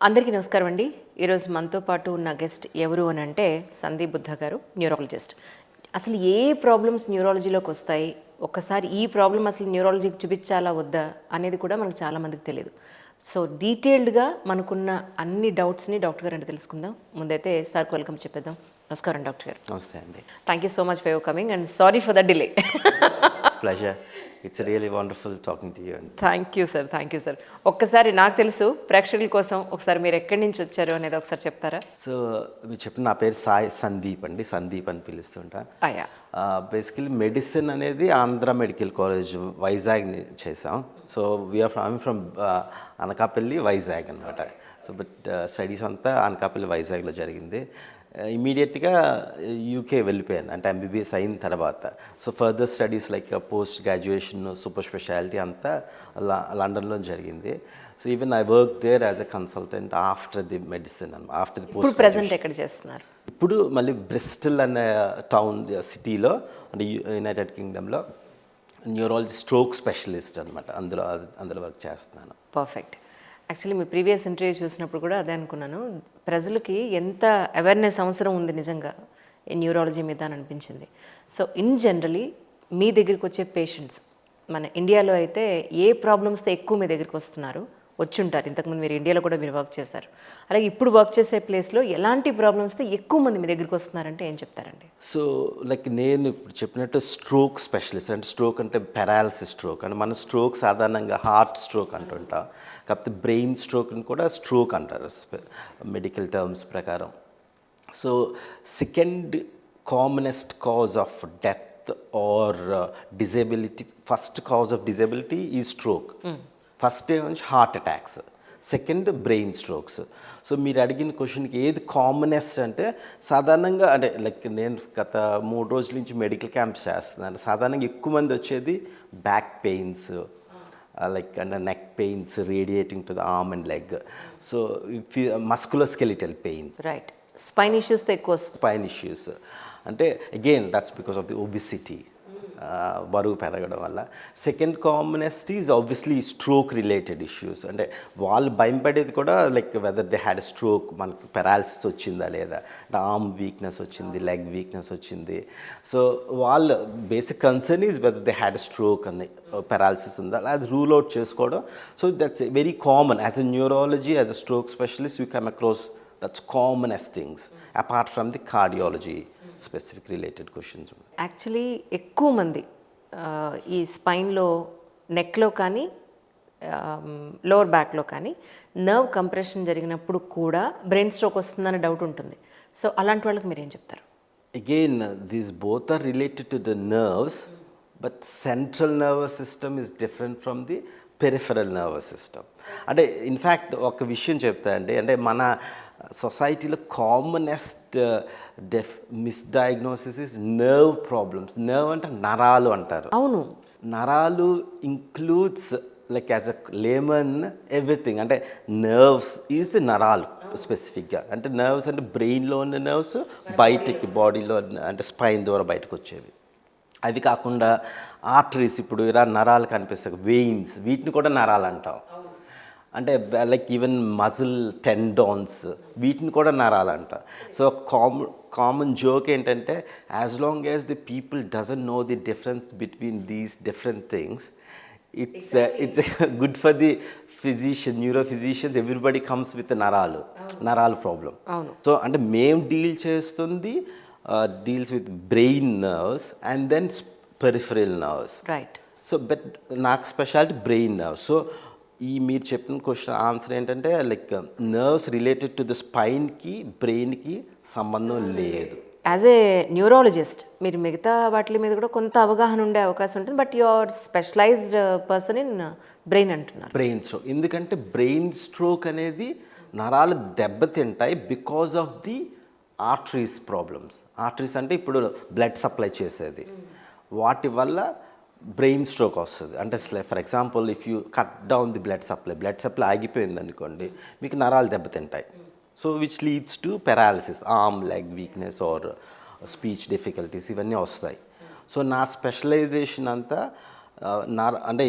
అందరికీ నమస్కారం అండి. ఈరోజు మనతో పాటు ఉన్న గెస్ట్ ఎవరు అని అంటే సందీప్ బుద్ధ గారు, న్యూరాలజిస్ట్. అసలు ఏ ప్రాబ్లమ్స్ న్యూరాలజీలోకి వస్తాయి, ఒక్కసారి ఈ ప్రాబ్లం అసలు న్యూరాలజీకి చూపించాలా వద్దా అనేది కూడా మనకు చాలామందికి తెలియదు. సో డీటెయిల్డ్గా మనకున్న అన్ని డౌట్స్ని డాక్టర్ గారు అంటే తెలుసుకుందాం. ముందైతే సార్కి వెల్కమ్ చెప్పేద్దాం. నమస్కారం డాక్టర్ గారు. నమస్తే అండి. Thank you so much for your coming and sorry for the delay. It's pleasure. It's really wonderful talking to you. Thank you sir. ఒక్కసారి నాకు తెలుసు ప్రేక్షకుల కోసం ఒకసారి మీరు ఎక్కడి నుంచి వచ్చారు అనేది ఒకసారి చెప్తారా? సో మీరు చెప్పిన నా పేరు సందీప్ అండి. సందీప్ అని పిలుస్తుంటా. బేసికలీ మెడిసిన్ అనేది ఆంధ్ర మెడికల్ కాలేజ్ వైజాగ్ చేసాం. So we are from Anakapalli Vizag అనమాట. సో బట్ స్టడీస్ అంతా అనకాపల్లి వైజాగ్లో జరిగింది. ఇమీడియట్గా యూకే వెళ్ళిపోయాను, అంటే ఎంబీబీఎస్ అయిన తర్వాత. So further studies like post graduation, super speciality అంతా లండన్లో జరిగింది. So even I work there as a consultant after the medicine, after the post. Present ఎక్కడ చేస్తున్నారు? ఇప్పుడు మళ్ళీ బ్రిస్టల్ అనే టౌన్ సిటీలో, అంటే యునైటెడ్ కింగ్డమ్లో న్యూరాలజీ స్ట్రోక్ స్పెషలిస్ట్ అనమాట. అందులో వర్క్ చేస్తున్నాను. పర్ఫెక్ట్. యాక్చువల్లీ మీ ప్రీవియస్ ఇంటర్వ్యూ చూసినప్పుడు కూడా అదే అనుకున్నాను, ప్రజలకి ఎంత అవేర్నెస్ అవసరం ఉంది నిజంగా ఈ న్యూరాలజీ మీద అని అనిపించింది. సో ఇన్ జనరలీ మీ దగ్గరికి వచ్చే పేషెంట్స్ మన ఇండియాలో అయితే ఏ ప్రాబ్లమ్స్తో ఎక్కువ మీ దగ్గరికి వస్తున్నారు, వచ్చుంటారు. ఇంతకుముందు మీరు ఇండియాలో కూడా మీరు వర్క్ చేశారు, అలాగే ఇప్పుడు వర్క్ చేసే ప్లేస్లో ఎలాంటి ప్రాబ్లమ్స్తో ఎక్కువ మంది మీ దగ్గరికి వస్తున్నారంటే ఏం చెప్తారండి? సో లైక్ నేను ఇప్పుడు చెప్పినట్టు స్ట్రోక్ స్పెషలిస్ట్, అంటే స్ట్రోక్ అంటే పెరాలసిస్ స్ట్రోక్, అంటే మన స్ట్రోక్ సాధారణంగా హార్ట్ స్ట్రోక్ అంటుంటాం, కాకపోతే బ్రెయిన్ స్ట్రోక్ని కూడా స్ట్రోక్ అంటారు మెడికల్ టర్మ్స్ ప్రకారం. So second commonest cause of death or disability, first cause of disability ఈ స్ట్రోక్. ఫస్ట్ ఏమో heart attacks, second brain strokes. So మీరు అడిగిన క్వశ్చన్కి ఏది కామనెస్ట్ అంటే, సాధారణంగా అంటే లైక్ నేను గత 3 రోజుల నుంచి మెడికల్ క్యాంప్స్ చేస్తున్నాను. సాధారణంగా ఎక్కువ మంది వచ్చేది బ్యాక్ పెయిన్స్, లైక్ అంటే neck pains radiating to the arm and leg. So musculoskeletal pains, right. Spine ఇష్యూస్తో ఎక్కువ వస్తుంది. స్పైన్ ఇష్యూస్ అంటే again that's because of the obesity, బరువు పెరగడం వల్ల. Second commonest is obviously stroke related issues. అంటే వాళ్ళు భయపడేది కూడా like whether they had stroke, మనకి పెరాలసిస్ వచ్చిందా లేదా, ఆర్మ్ వీక్నెస్ వచ్చింది, లెగ్ వీక్నెస్ వచ్చింది. సో వాళ్ళ basic concern is whether they had stroke అని, పెరాలసిస్ ఉందా, అది రూల్ అవుట్ చేసుకోవడం. So that's very common. As a neurology, as a stroke specialist, you come across that's commonest things apart from the cardiology specific related questions. Actually ఎక్కువ మంది ఈ స్పైన్లో, నెక్లో కానీ lower బ్యాక్లో కానీ నర్వ్ కంప్రెషన్ జరిగినప్పుడు కూడా బ్రెయిన్ స్ట్రోక్ వస్తుందని డౌట్ ఉంటుంది. సో అలాంటి వాళ్ళకి మీరు ఏం చెప్తారు? Again these both are related to the nerves, but central nervous system is different from the peripheral nervous system. అంటే ఇన్ఫ్యాక్ట్ ఒక విషయం చెప్తా అండి, అంటే మన సొసైటీలో commonest misdiagnosis is nerve problems. Nerve అంటే నరాలు అంటారు. అవును, నరాలు includes like as a layman everything. అంటే నర్వ్స్ ఈజ్ ది నరాలు స్పెసిఫిక్గా. అంటే నర్వ్స్ అంటే బ్రెయిన్లో ఉన్న నర్వ్స్ బయటికి బాడీలో, అంటే స్పైన్ ద్వారా బయటకు వచ్చేవి. అవి కాకుండా ఆర్టరీస్, ఇప్పుడు ఇలా నరాలు కనిపిస్తాయి, వెయిన్స్, వీటిని కూడా నరాలు అంటాం. అంటే లైక్ ఈవెన్ మజిల్ టెండాన్స్, వీటిని కూడా నరాలంట. సో కామన్ జోక్ ఏంటంటే, as long as the people doesn't know the difference between these different things, it's good for the physician, neuro physicians, everybody comes with నరాలు ప్రాబ్లం. సో అంటే మేము deal చేస్తుంది deals with brain nerves and then peripheral nerves, right. So but నాకు speciality brain nerves. So ఈ మీరు చెప్పిన question answer ఏంటంటే, like nerves related to the స్పైన్కి బ్రెయిన్కి సంబంధం లేదు. యాజ్ ఏ న్యూరాలజిస్ట్ మీరు మిగతా వాటి మీద కూడా కొంత అవగాహన ఉండే అవకాశం ఉంటుంది, but you are specialised person in brain అంటున్నారు. బ్రెయిన్ స్ట్రోక్ ఎందుకంటే బ్రెయిన్ స్ట్రోక్ అనేది నరాలు దెబ్బతింటాయి because of the arteries problems. Arteries అంటే ఇప్పుడు బ్లడ్ సప్లై చేసేది, వాటి వల్ల బ్రెయిన్ స్ట్రోక్ వస్తుంది. అంటే for example if you cut down the blood supply ఆగిపోయింది అనుకోండి, మీకు నరాలు దెబ్బతింటాయి. So which leads to paralysis, arm leg weakness or speech difficulties, ఇవన్నీ వస్తాయి. సో నా స్పెషలైజేషన్ అంతా అంటే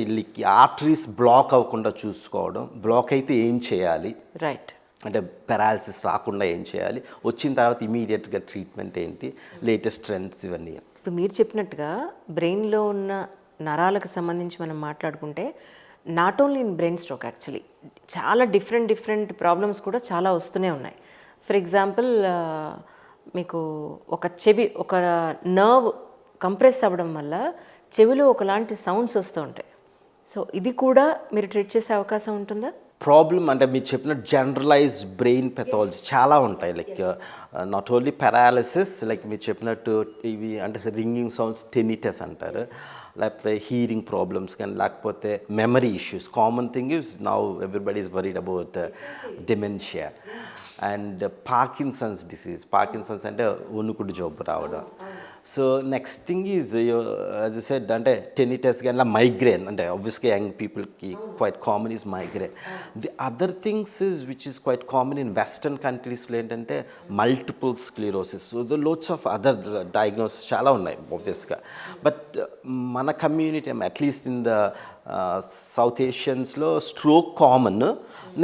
ఆర్టరీస్ బ్లాక్ అవ్వకుండా చూసుకోవడం, బ్లాక్ అయితే ఏం చేయాలి, రైట్, అంటే పెరాలసిస్ రాకుండా ఏం చేయాలి, వచ్చిన తర్వాత ఇమీడియట్గా ట్రీట్మెంట్ ఏంటి, లేటెస్ట్ ట్రెండ్స్ ఇవన్నీ. ఇప్పుడు మీరు చెప్పినట్టుగా బ్రెయిన్లో ఉన్న నరాలకు సంబంధించి మనం మాట్లాడుకుంటే not only in brain stroke, actually చాలా డిఫరెంట్ ప్రాబ్లమ్స్ కూడా చాలా వస్తూనే ఉన్నాయి. ఫర్ ఎగ్జాంపుల్ మీకు ఒక నర్వ్ కంప్రెస్ అవ్వడం వల్ల చెవిలో ఒకలాంటి సౌండ్స్ వస్తూ ఉంటాయి. సో ఇది కూడా మీరు ట్రీట్ చేసే అవకాశం ఉంటుందా? ప్రాబ్లమ్ అంటే మీరు చెప్పిన జనరలైజ్డ్ బ్రెయిన్ పెథాలజీ చాలా ఉంటాయి. Like not only paralysis, like మీరు చెప్పినట్టు ఇవి అంటే రింగింగ్ సౌండ్స్ టెనిటస్ అంటారు, లేకపోతే హీరింగ్ ప్రాబ్లమ్స్ కానీ, లేకపోతే memory issues. Common thing is now everybody is worried about dementia and Parkinson's disease. Parkinson's అంటే వణుకుడు జబ్బు రావడం. So next thing is as you said అంటే టెనిటస్ కానీ మైగ్రేన్, అంటే ఆబ్వియస్గా యంగ్ పీపుల్కి quite common is migraine. The other things is which is quite common in western కంట్రీస్లో ఏంటంటే multiple sclerosis. So the lots of other diagnosis చాలా ఉన్నాయి ఆబ్వియస్గా. బట్ మన community at least in the south ఏషియన్స్లో stroke common.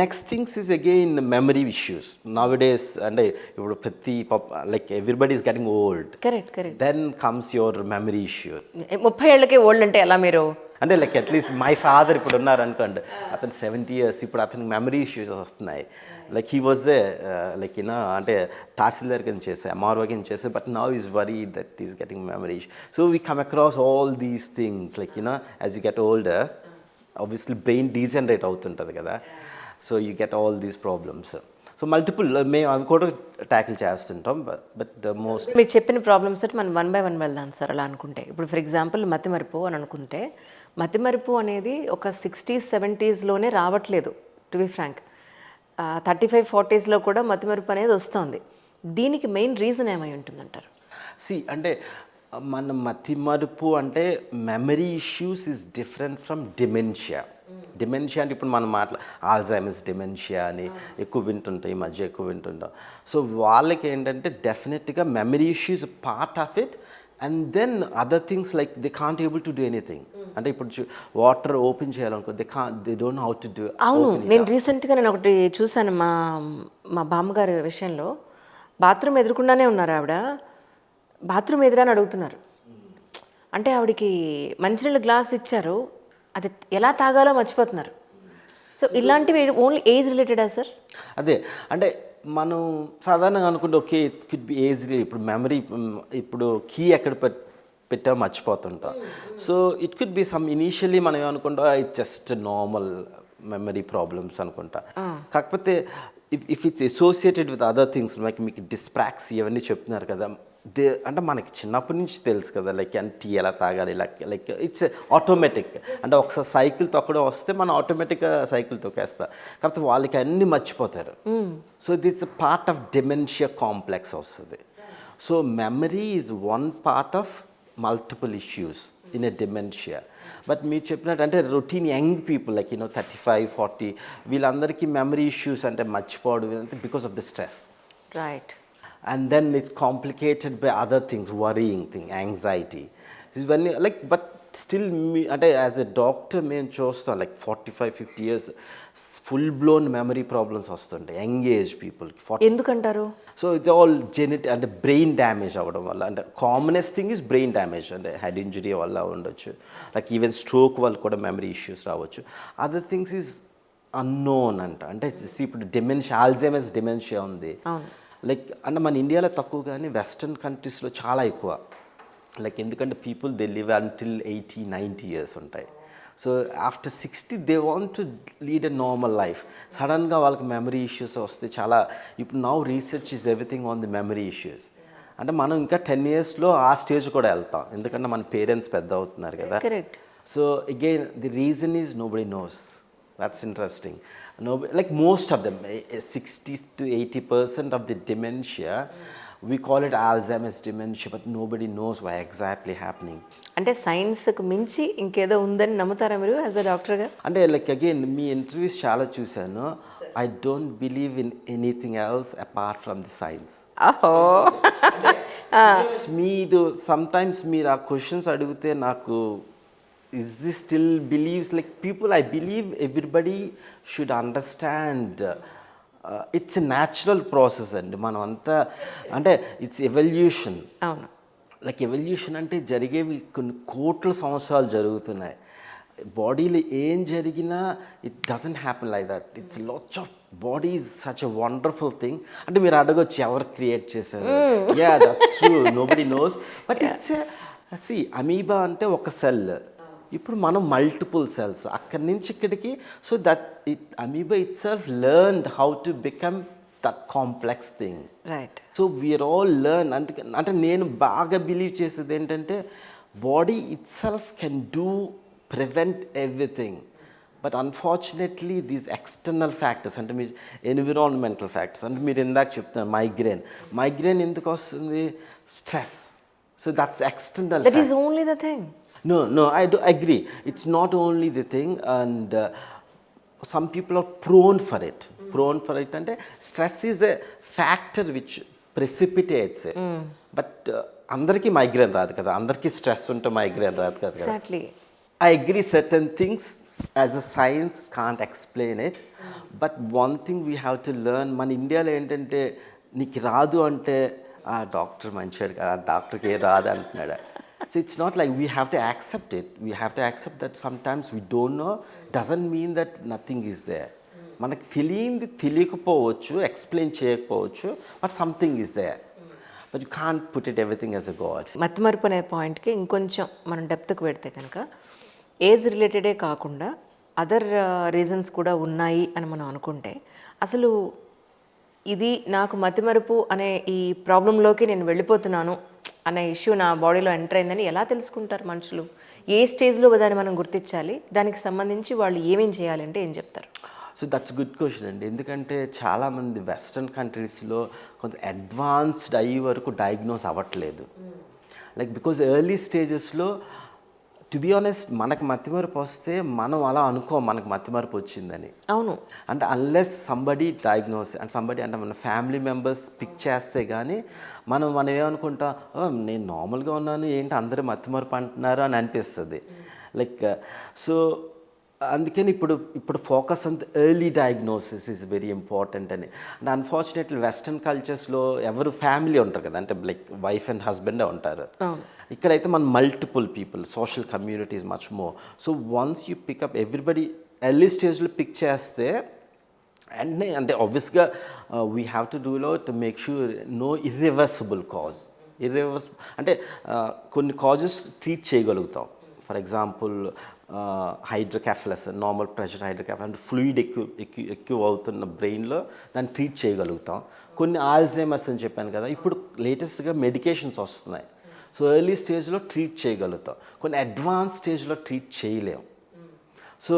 Next things is again memory issues nowadays. అంటే ఇప్పుడు ప్రతి like everybody is getting old, correct. Then comes your memory issues. 30 ఏళ్ళకే old అంటే ఎలా మీరు? అంటే లైక్ అట్లీస్ట్ మై ఫాదర్ ఇప్పుడు ఉన్నారు అనుకోండి, అతను 70 years, ఇప్పుడు అతనికి మెమరీ ఇష్యూస్ వస్తున్నాయి. Like he was a like you know అంటే తహసీల్దార్ కింద చేసే, ఎంఆర్ఓ కింద చేసే, but now is worry that is getting memory issue. So we come across all these things like you know as you get older obviously brain degenerate అవుతుంటుంది కదా. So you get all these problems. So multiple మేము అవి కూడా tackle చేస్తుంటాం. But the most మీరు చెప్పిన problems తోటి మనం 1 by 1 వెళ్దాం సార్. అలా అనుకుంటే ఇప్పుడు ఫర్ ఎగ్జాంపుల్ మతిమరుపు అని అనుకుంటే, మతిమరుపు అనేది ఒక 60s 70sలోనే రావట్లేదు, టు బి ఫ్రాంక్. 35 40sలో కూడా మతిమరుపు అనేది వస్తుంది. దీనికి మెయిన్ రీజన్ ఏమై ఉంటుందంటారు? అంటే మన మతిమరుపు అంటే memory issues is different from dementia. Dementia అంటే ఇప్పుడు మనం ఆల్జైమర్స్ డిమెన్షియా అని ఎక్కువ వింటుంటాం, ఈ మధ్య ఎక్కువ వింటుంటాం. సో వాళ్ళకి ఏంటంటే డెఫినెట్గా memory issues part of it, and then other things like they can't able to do anything. అంటే ఇప్పుడు వాటర్ ఓపెన్ చేయాలనుకో they don't know how to do. అవును, నేను రీసెంట్గా ఒకటి చూశాను మా బామ్మగారి విషయంలో. బాత్రూమ్ ఎదురుకుండానే ఉన్నారు ఆవిడ, బాత్రూమ్ ఎదురా అని అడుగుతున్నారు. అంటే ఆవిడకి మంచినీళ్ళ గ్లాస్ ఇచ్చారు, అది ఎలా తాగాలో మర్చిపోతున్నారు. సో ఇలాంటివి ఓన్లీ ఏజ్ రిలేటెడా సార్? అదే అంటే మనం సాధారణంగా అనుకుంటే okay it could be age related. ఇప్పుడు మెమరీ, ఇప్పుడు కీ ఎక్కడ పెట్టా మర్చిపోతుంటాం. So it could be some initially మనం ఏమనుకుంటాం it just normal memory problems అనుకుంటా. కాకపోతే if it's associated with other things like మీకు డిస్ప్రాక్సీ ఇవన్నీ చెప్తున్నారు కదా, అంటే మనకి చిన్నప్పటి నుంచి తెలుసు కదా, లైక్ టీ ఎలా తాగాలి, లైక్ ఇట్స్ ఆటోమేటిక్. అంటే ఒకసారి సైకిల్ తొక్కడం వస్తే మనం ఆటోమేటిక్గా సైకిల్ తొక్కేస్తాం. కాకపోతే వాళ్ళకి అన్నీ మర్చిపోతారు. So that's part of dementia complex వస్తుంది. So memory is one part of multiple issues in a dementia. But మీరు చెప్పినట్టు అంటే రొటీన్ యంగ్ పీపుల్ లైక్ 35 40 వీళ్ళందరికీ మెమరీ ఇష్యూస్ అంటే మర్చిపోవడం because of the stress. Right. And then it's complicated by other things, worrying thing, anxiety. Ivanni like but still me ante as a doctor మేము చూస్తాం like 45 50 years full blown memory problems వస్తుంటాయి young age people. ఎందుకంటారు? So it's all genetic అంటే brain damage అవ్వడం వల్ల. అంటే commonest thing is brain damage, అంటే head injury వల్ల ఉండొచ్చు, లైక్ ఈవెన్ స్ట్రోక్ వల్ల కూడా మెమరీ ఇష్యూస్ రావచ్చు. అదర్ థింగ్స్ ఈజ్ అన్నోన్ అంట. అంటే ఇప్పుడు డిమెన్షియా, ఆల్జైమర్స్ డిమెన్షియా ఉంది లైక్ అంటే మన ఇండియాలో తక్కువ కానీ వెస్ట్రన్ కంట్రీస్లో చాలా ఎక్కువ. లైక్ ఎందుకంటే people they live until 80-90 years ఉంటాయి. So after 60 they want to lead a normal life. సడన్గా వాళ్ళకి మెమరీ ఇష్యూస్ వస్తే చాలా. ఇప్పుడు now research is everything on the memory issues. అంటే మనం ఇంకా 10 yearsలో ఆ స్టేజ్ కూడా వెళ్తాం, ఎందుకంటే మన పేరెంట్స్ పెద్ద అవుతున్నారు కదా. Correct. So again the reason is nobody nose. That's interesting. No, like most of them, 60 to 80% of the dementia, we call it Alzheimer's dementia, but nobody knows why exactly happening. అంటే సైన్స్కి మించి ఇంకేదో ఉందని నమ్ముతారా మీరు యాజ్ అ డాక్టర్గా? అంటే like again మీ interviews చాలా చూశాను. I don't believe in anything else apart from the science. మీరు sometimes మీరు ఆ క్వశ్చన్స్ అడిగితే నాకు is this still believes like people, I believe everybody should understand it's a natural process అండి. మనం అంతా అంటే ఇట్స్ ఎవల్యూషన్. అవును. లైక్ ఎవల్యూషన్ అంటే జరిగేవి కొన్ని కోట్ల సంవత్సరాలు జరుగుతున్నాయి. బాడీలో ఏం జరిగినా it doesn't happen like that. It's lots of body is such a wonderful thing. అంటే మీరు అడగొచ్చు ఎవరు క్రియేట్ చేశారు. Yeah that's true, nobody knows. But it's see amoeba అంటే ఒక సెల్, ఇప్పుడు మనం మల్టిపుల్ సెల్స్ అక్కడి నుంచి ఇక్కడికి. So that it amoeba itself learned how to become that complex thing. Right. So we are all learn. అందుకే అంటే నేను బాగా బిలీవ్ చేసేది ఏంటంటే body itself can do prevent everything. But unfortunately these external factors అంటే మీ environmental factors అంటే మీరు ఇందాక చెప్తున్నారు మైగ్రేన్ ఎందుకు వస్తుంది? Stress. So that's external. That is only the thing. No, I do agree. It's not only the thing, and some people are prone for it. Prone for it, and stress is a factor which precipitates it. But అందరికీ migraine రాదు కదా, అందరికీ stress ఉంటే migraine రాదు కదా. Exactly. I agree certain things as a science can't explain it. But one thing we have to learn, మన ఇండియాలో ఏంటంటే నీకు రాదు అంటే ఆ డాక్టర్ మంచివాడు కదా, డాక్టర్కి ఏ రాదు అంటున్నాడు. So it's not like we have to accept it. We have to accept that sometimes we don't know. Doesn't mean that nothing is there. మనకు తెలియంది తెలియకపోవచ్చు, ఎక్స్ప్లెయిన్ చేయకపోవచ్చు, but something is there. But you can't put it everything as a god. మతిమరుపు అనే పాయింట్కి ఇంకొంచెం మనం డెప్త్కి పెడితే కనుక ఏజ్ రిలేటెడే కాకుండా అదర్ రీజన్స్ కూడా ఉన్నాయి అని మనం అనుకుంటే అసలు ఇది నాకు మతిమరుపు అనే ఈ ప్రాబ్లంలోకి నేను వెళ్ళిపోతున్నాను అనే ఇష్యూ నా బాడీలో ఎంటర్ అయిందని ఎలా తెలుసుకుంటారు మనుషులు? ఏ స్టేజ్లో దాన్ని మనం గుర్తించాలి? దానికి సంబంధించి వాళ్ళు ఏమేం చేయాలంటే ఏం చెప్తారు? సో దట్స్ గుడ్ క్వశ్చన్ అండి. ఎందుకంటే చాలామంది వెస్ట్రన్ కంట్రీస్లో కొంత అడ్వాన్స్డ్ అయ్యే వరకు డయాగ్నోస్ అవ్వట్లేదు. లైక్ బికాజ్ ఎర్లీ స్టేజెస్లో టు బి ఆనెస్ట్ మనకు మతిమరుపు వస్తే మనం అలా అనుకోం మనకు మతిమరుపు వచ్చిందని. అవును. అంటే unless somebody diagnose and somebody అంటే మన ఫ్యామిలీ మెంబర్స్ పిక్ చేస్తే కానీ మనం ఏమనుకుంటాం, నేను నార్మల్గా ఉన్నాను ఏంటి అందరూ మతిమరుపు అంటున్నారు అని అనిపిస్తుంది. లైక్ సో అందుకని ఇప్పుడు ఫోకస్ అంత early diagnosis is very important అని. అండ్ అన్ఫార్చునేట్లీ వెస్ట్రన్ కల్చర్స్లో ఎవరు ఫ్యామిలీ ఉంటారు కదా, అంటే లైక్ వైఫ్ అండ్ హస్బెండే ఉంటారు. ఇక్కడైతే మన multiple people, social communities much more. So once you pick up everybody early స్టేజ్లో పిక్ చేస్తే అండ్ అంటే ఆబ్వియస్గా వీ హ్యావ్ టు డూ లో to make sure no irreversible cause. అంటే కొన్ని కాజెస్ ట్రీట్ చేయగలుగుతాం. For example hydrocephalus, normal pressure hydrocephalus అంటే fluid ఎక్కువ అవుతున్న బ్రెయిన్లో దాన్ని ట్రీట్ చేయగలుగుతాం. కొన్ని ఆల్జైమర్స్ అని చెప్పాను కదా, ఇప్పుడు లేటెస్ట్గా మెడికేషన్స్ వస్తున్నాయి. సో ఎర్లీ స్టేజ్లో ట్రీట్ చేయగలుగుతాం, కొన్ని అడ్వాన్స్ స్టేజ్లో ట్రీట్ చేయలేం. సో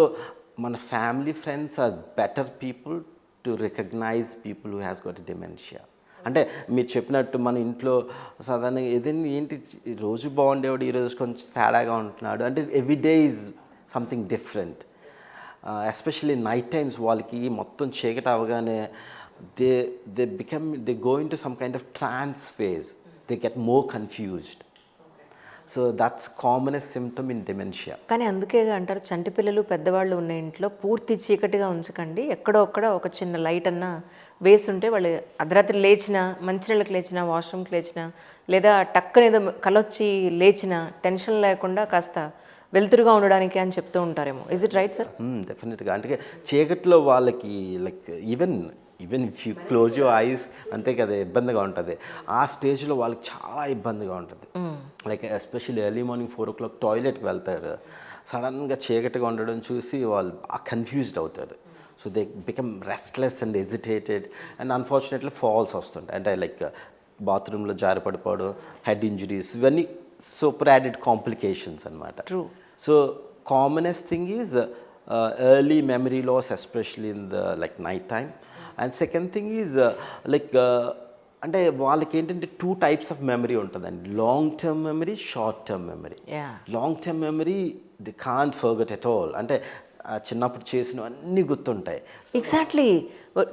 మన family friends are better people to recognise people who has got dementia. అంటే మీరు చెప్పినట్టు మన ఇంట్లో సాధారణంగా ఏదైనా ఏంటి రోజు బాగుండేవాడు ఈరోజు కొంచెం తేడాగా ఉంటున్నాడు అంటే everyday is something different. Especially night times వాళ్ళకి మొత్తం చీకటి అవగానే they go in to some kind of trance phase, they get more confused. So that's commonest symptom in dementia. కానీ అందుకే అంటారు చంటి పిల్లలు పెద్దవాళ్ళు ఉన్న ఇంట్లో పూర్తి చీకటిగా ఉంచకండి, ఎక్కడో ఒక్కడ ఒక చిన్న లైట్ అన్నా వేసి ఉంటే వాళ్ళు అర్ధరాత్రి లేచినా, మంచినీళ్ళకి లేచినా, వాష్రూమ్కి లేచినా, లేదా టక్కన ఏదో కలొచ్చి లేచినా టెన్షన్ లేకుండా కాస్త వెలుతురుగా ఉండడానికి అని చెప్తూ ఉంటారేమో. Is it right sir? డెఫినెట్గా. అంటే చీకట్లో వాళ్ళకి like even if you close your eyes అంతే కదా ఇబ్బందిగా ఉంటుంది. ఆ స్టేజ్లో వాళ్ళకి చాలా ఇబ్బందిగా ఉంటుంది. Like especially early morning 4 o'clock టాయిలెట్కి వెళ్తారు, సడన్గా చీకటిగా ఉండడం చూసి వాళ్ళు బాగా కన్ఫ్యూజ్డ్ అవుతారు. So they become restless and agitated and unfortunately falls వస్తుంటాయి. అంటే లైక్ బాత్రూంలో జారి పడిపోవడం, హెడ్ ఇంజరీస్, ఇవన్నీ సూపర్ యాడెడ్ కాంప్లికేషన్స్ అనమాట. True. So commonest thing is early memory loss, especially in the like night time. And second thing is అంటే వాళ్ళకి ఏంటంటే 2 types of memory ఉంటుందండి, long term memory, short term memory. Long term memory they can't forget at all. అంటే చిన్నప్పుడు చేసినవన్నీ గుర్తుంటాయి. Exactly.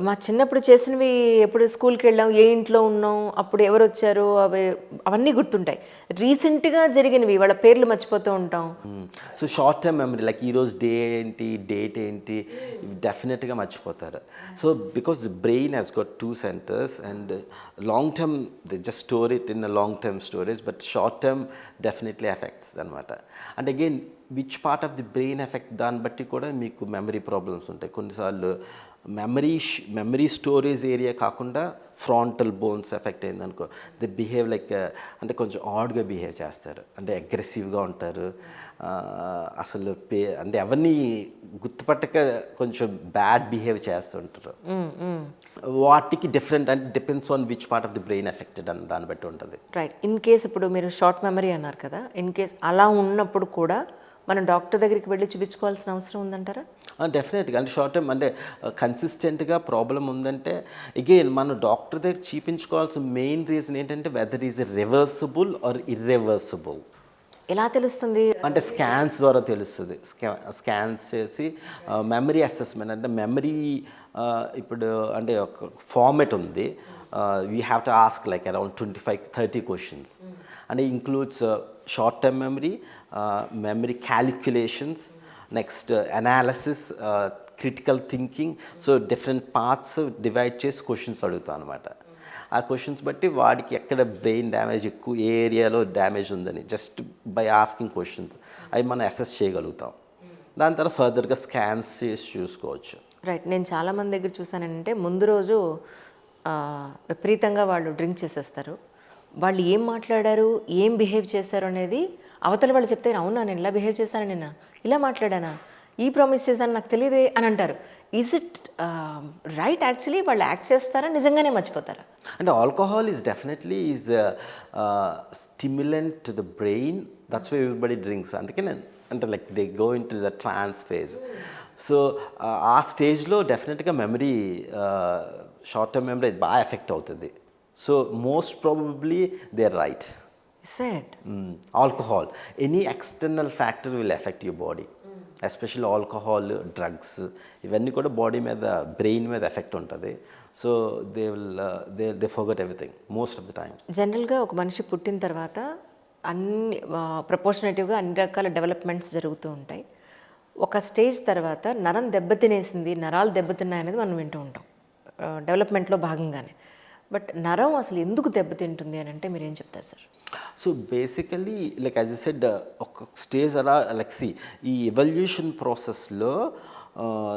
మా చిన్నప్పుడు చేసినవి ఎప్పుడు స్కూల్కి వెళ్ళాం, ఏ ఇంట్లో ఉన్నాం, అప్పుడు ఎవరు వచ్చారు, అవన్నీ గుర్తుంటాయి. రీసెంట్గా జరిగినవి వాళ్ళ పేర్లు మర్చిపోతూ ఉంటాం. So short term memory like ఈరోజు డే ఏంటి, డేట్ ఏంటి, ఇవి డెఫినెట్గా మర్చిపోతారు. So because the brain has got 2 centers and long term they just store it in a long term storage, but short term definitely effects అనమాట. And again which part of the brain effect దాన్ని బట్టి కూడా మీకు memory problems ఉంటాయి. కొన్నిసార్లు memory storage area కాకుండా frontal bones effect అయిందనుకో, they behave like అంటే కొంచెం ఆడ్గా బిహేవ్ చేస్తారు, అంటే అగ్రెసివ్గా ఉంటారు. అసలు అంటే ఎవరిని గుర్తుపట్టక కొంచెం బ్యాడ్ బిహేవ్ చేస్తుంటారు. వాటికి డిఫరెంట్ అంటే depends on which part of the brain affected అని దాన్ని బట్టి ఉంటుంది. రైట్. ఇన్ కేస్ ఇప్పుడు మీరు షార్ట్ మెమరీ అన్నారు కదా, ఇన్ కేస్ అలా ఉన్నప్పుడు కూడా మనం డాక్టర్ దగ్గరికి వెళ్ళి చూపించుకోవాల్సిన అవసరం ఉందంటారా? డెఫినెట్గా. అంటే షార్ట్ టర్మ్ అంటే కన్సిస్టెంట్గా ప్రాబ్లం ఉందంటే అగైన్ మనం డాక్టర్ దగ్గర చూపించుకోవాల్సిన మెయిన్ రీజన్ ఏంటంటే whether is reversible or irreversible. ఎలా తెలుస్తుంది? అంటే స్కాన్స్ ద్వారా తెలుస్తుంది. స్కాన్స్ చేసి మెమరీ అసెస్మెంట్ అంటే మెమరీ ఇప్పుడు అంటే ఒక ఫార్మెట్ ఉంది. We have to ask like around 25-30 questions. అంటే includes short term memory, memory calculations, next analysis, critical thinking. So different parts divide చేసి క్వశ్చన్స్ అడుగుతాను అనమాట. ఆ క్వశ్చన్స్ బట్టి వాడికి ఎక్కడ బ్రెయిన్ డ్యామేజ్ ఎక్కువ, ఏ ఏరియాలో డ్యామేజ్ ఉందని జస్ట్ బై ఆస్కింగ్ క్వశ్చన్స్ అవి మనం అసెస్ చేయగలుగుతాం. దాని తర్వాత ఫర్దర్గా స్కాన్స్ చేసి చూసుకోవచ్చు. రైట్. నేను చాలామంది దగ్గర చూసానంటే ముందు రోజు విపరీతంగా వాళ్ళు డ్రింక్ చేసేస్తారు. వాళ్ళు ఏం మాట్లాడారు, ఏం బిహేవ్ చేశారు అనేది అవతల వాళ్ళు చెప్తే, అవునా నేను ఇలా బిహేవ్ చేశాను, నిన్న ఇలా మాట్లాడానా, ఈ ప్రామిస్ చేశాను నాకు తెలియదే అని అంటారు. Is it right? యాక్చువల్లీ వాళ్ళు యాక్ట్ చేస్తారా, నిజంగానే మర్చిపోతారా? అంటే alcohol is definitely is stimulant to the brain, that's why everybody drinks. అందుకే నేను అంటే like they go in to the trance phase. So ఆ స్టేజ్లో డెఫినెట్గా మెమరీ, షార్ట్ టర్మ్ మెమరీ బాగా ఎఫెక్ట్ అవుతుంది. So most probably they are right. Alcohol, any external factor will affect your body, especially alcohol, drugs, ఇవన్నీ కూడా body మీద, brain మీద effect ఉంటుంది. So they forget everything most of the time. జనరల్గా ఒక మనిషి పుట్టిన తర్వాత అన్ని ప్రపోర్షనేటివ్గా అన్ని రకాల డెవలప్మెంట్స్ జరుగుతూ ఉంటాయి. ఒక స్టేజ్ తర్వాత నరం దెబ్బతినేసింది, నరాలు దెబ్బతిన్నాయి అనేది మనం వింటూ ఉంటాం డెవలప్మెంట్లో భాగంగానే. బట్ నరం అసలు ఎందుకు దెబ్బతింటుంది అని అంటే మీరేం చెప్తారు sir? So basically like as you said, ఒక స్టేజ్ అలా లైక్ ఈ ఎవల్యూషన్ ప్రాసెస్లో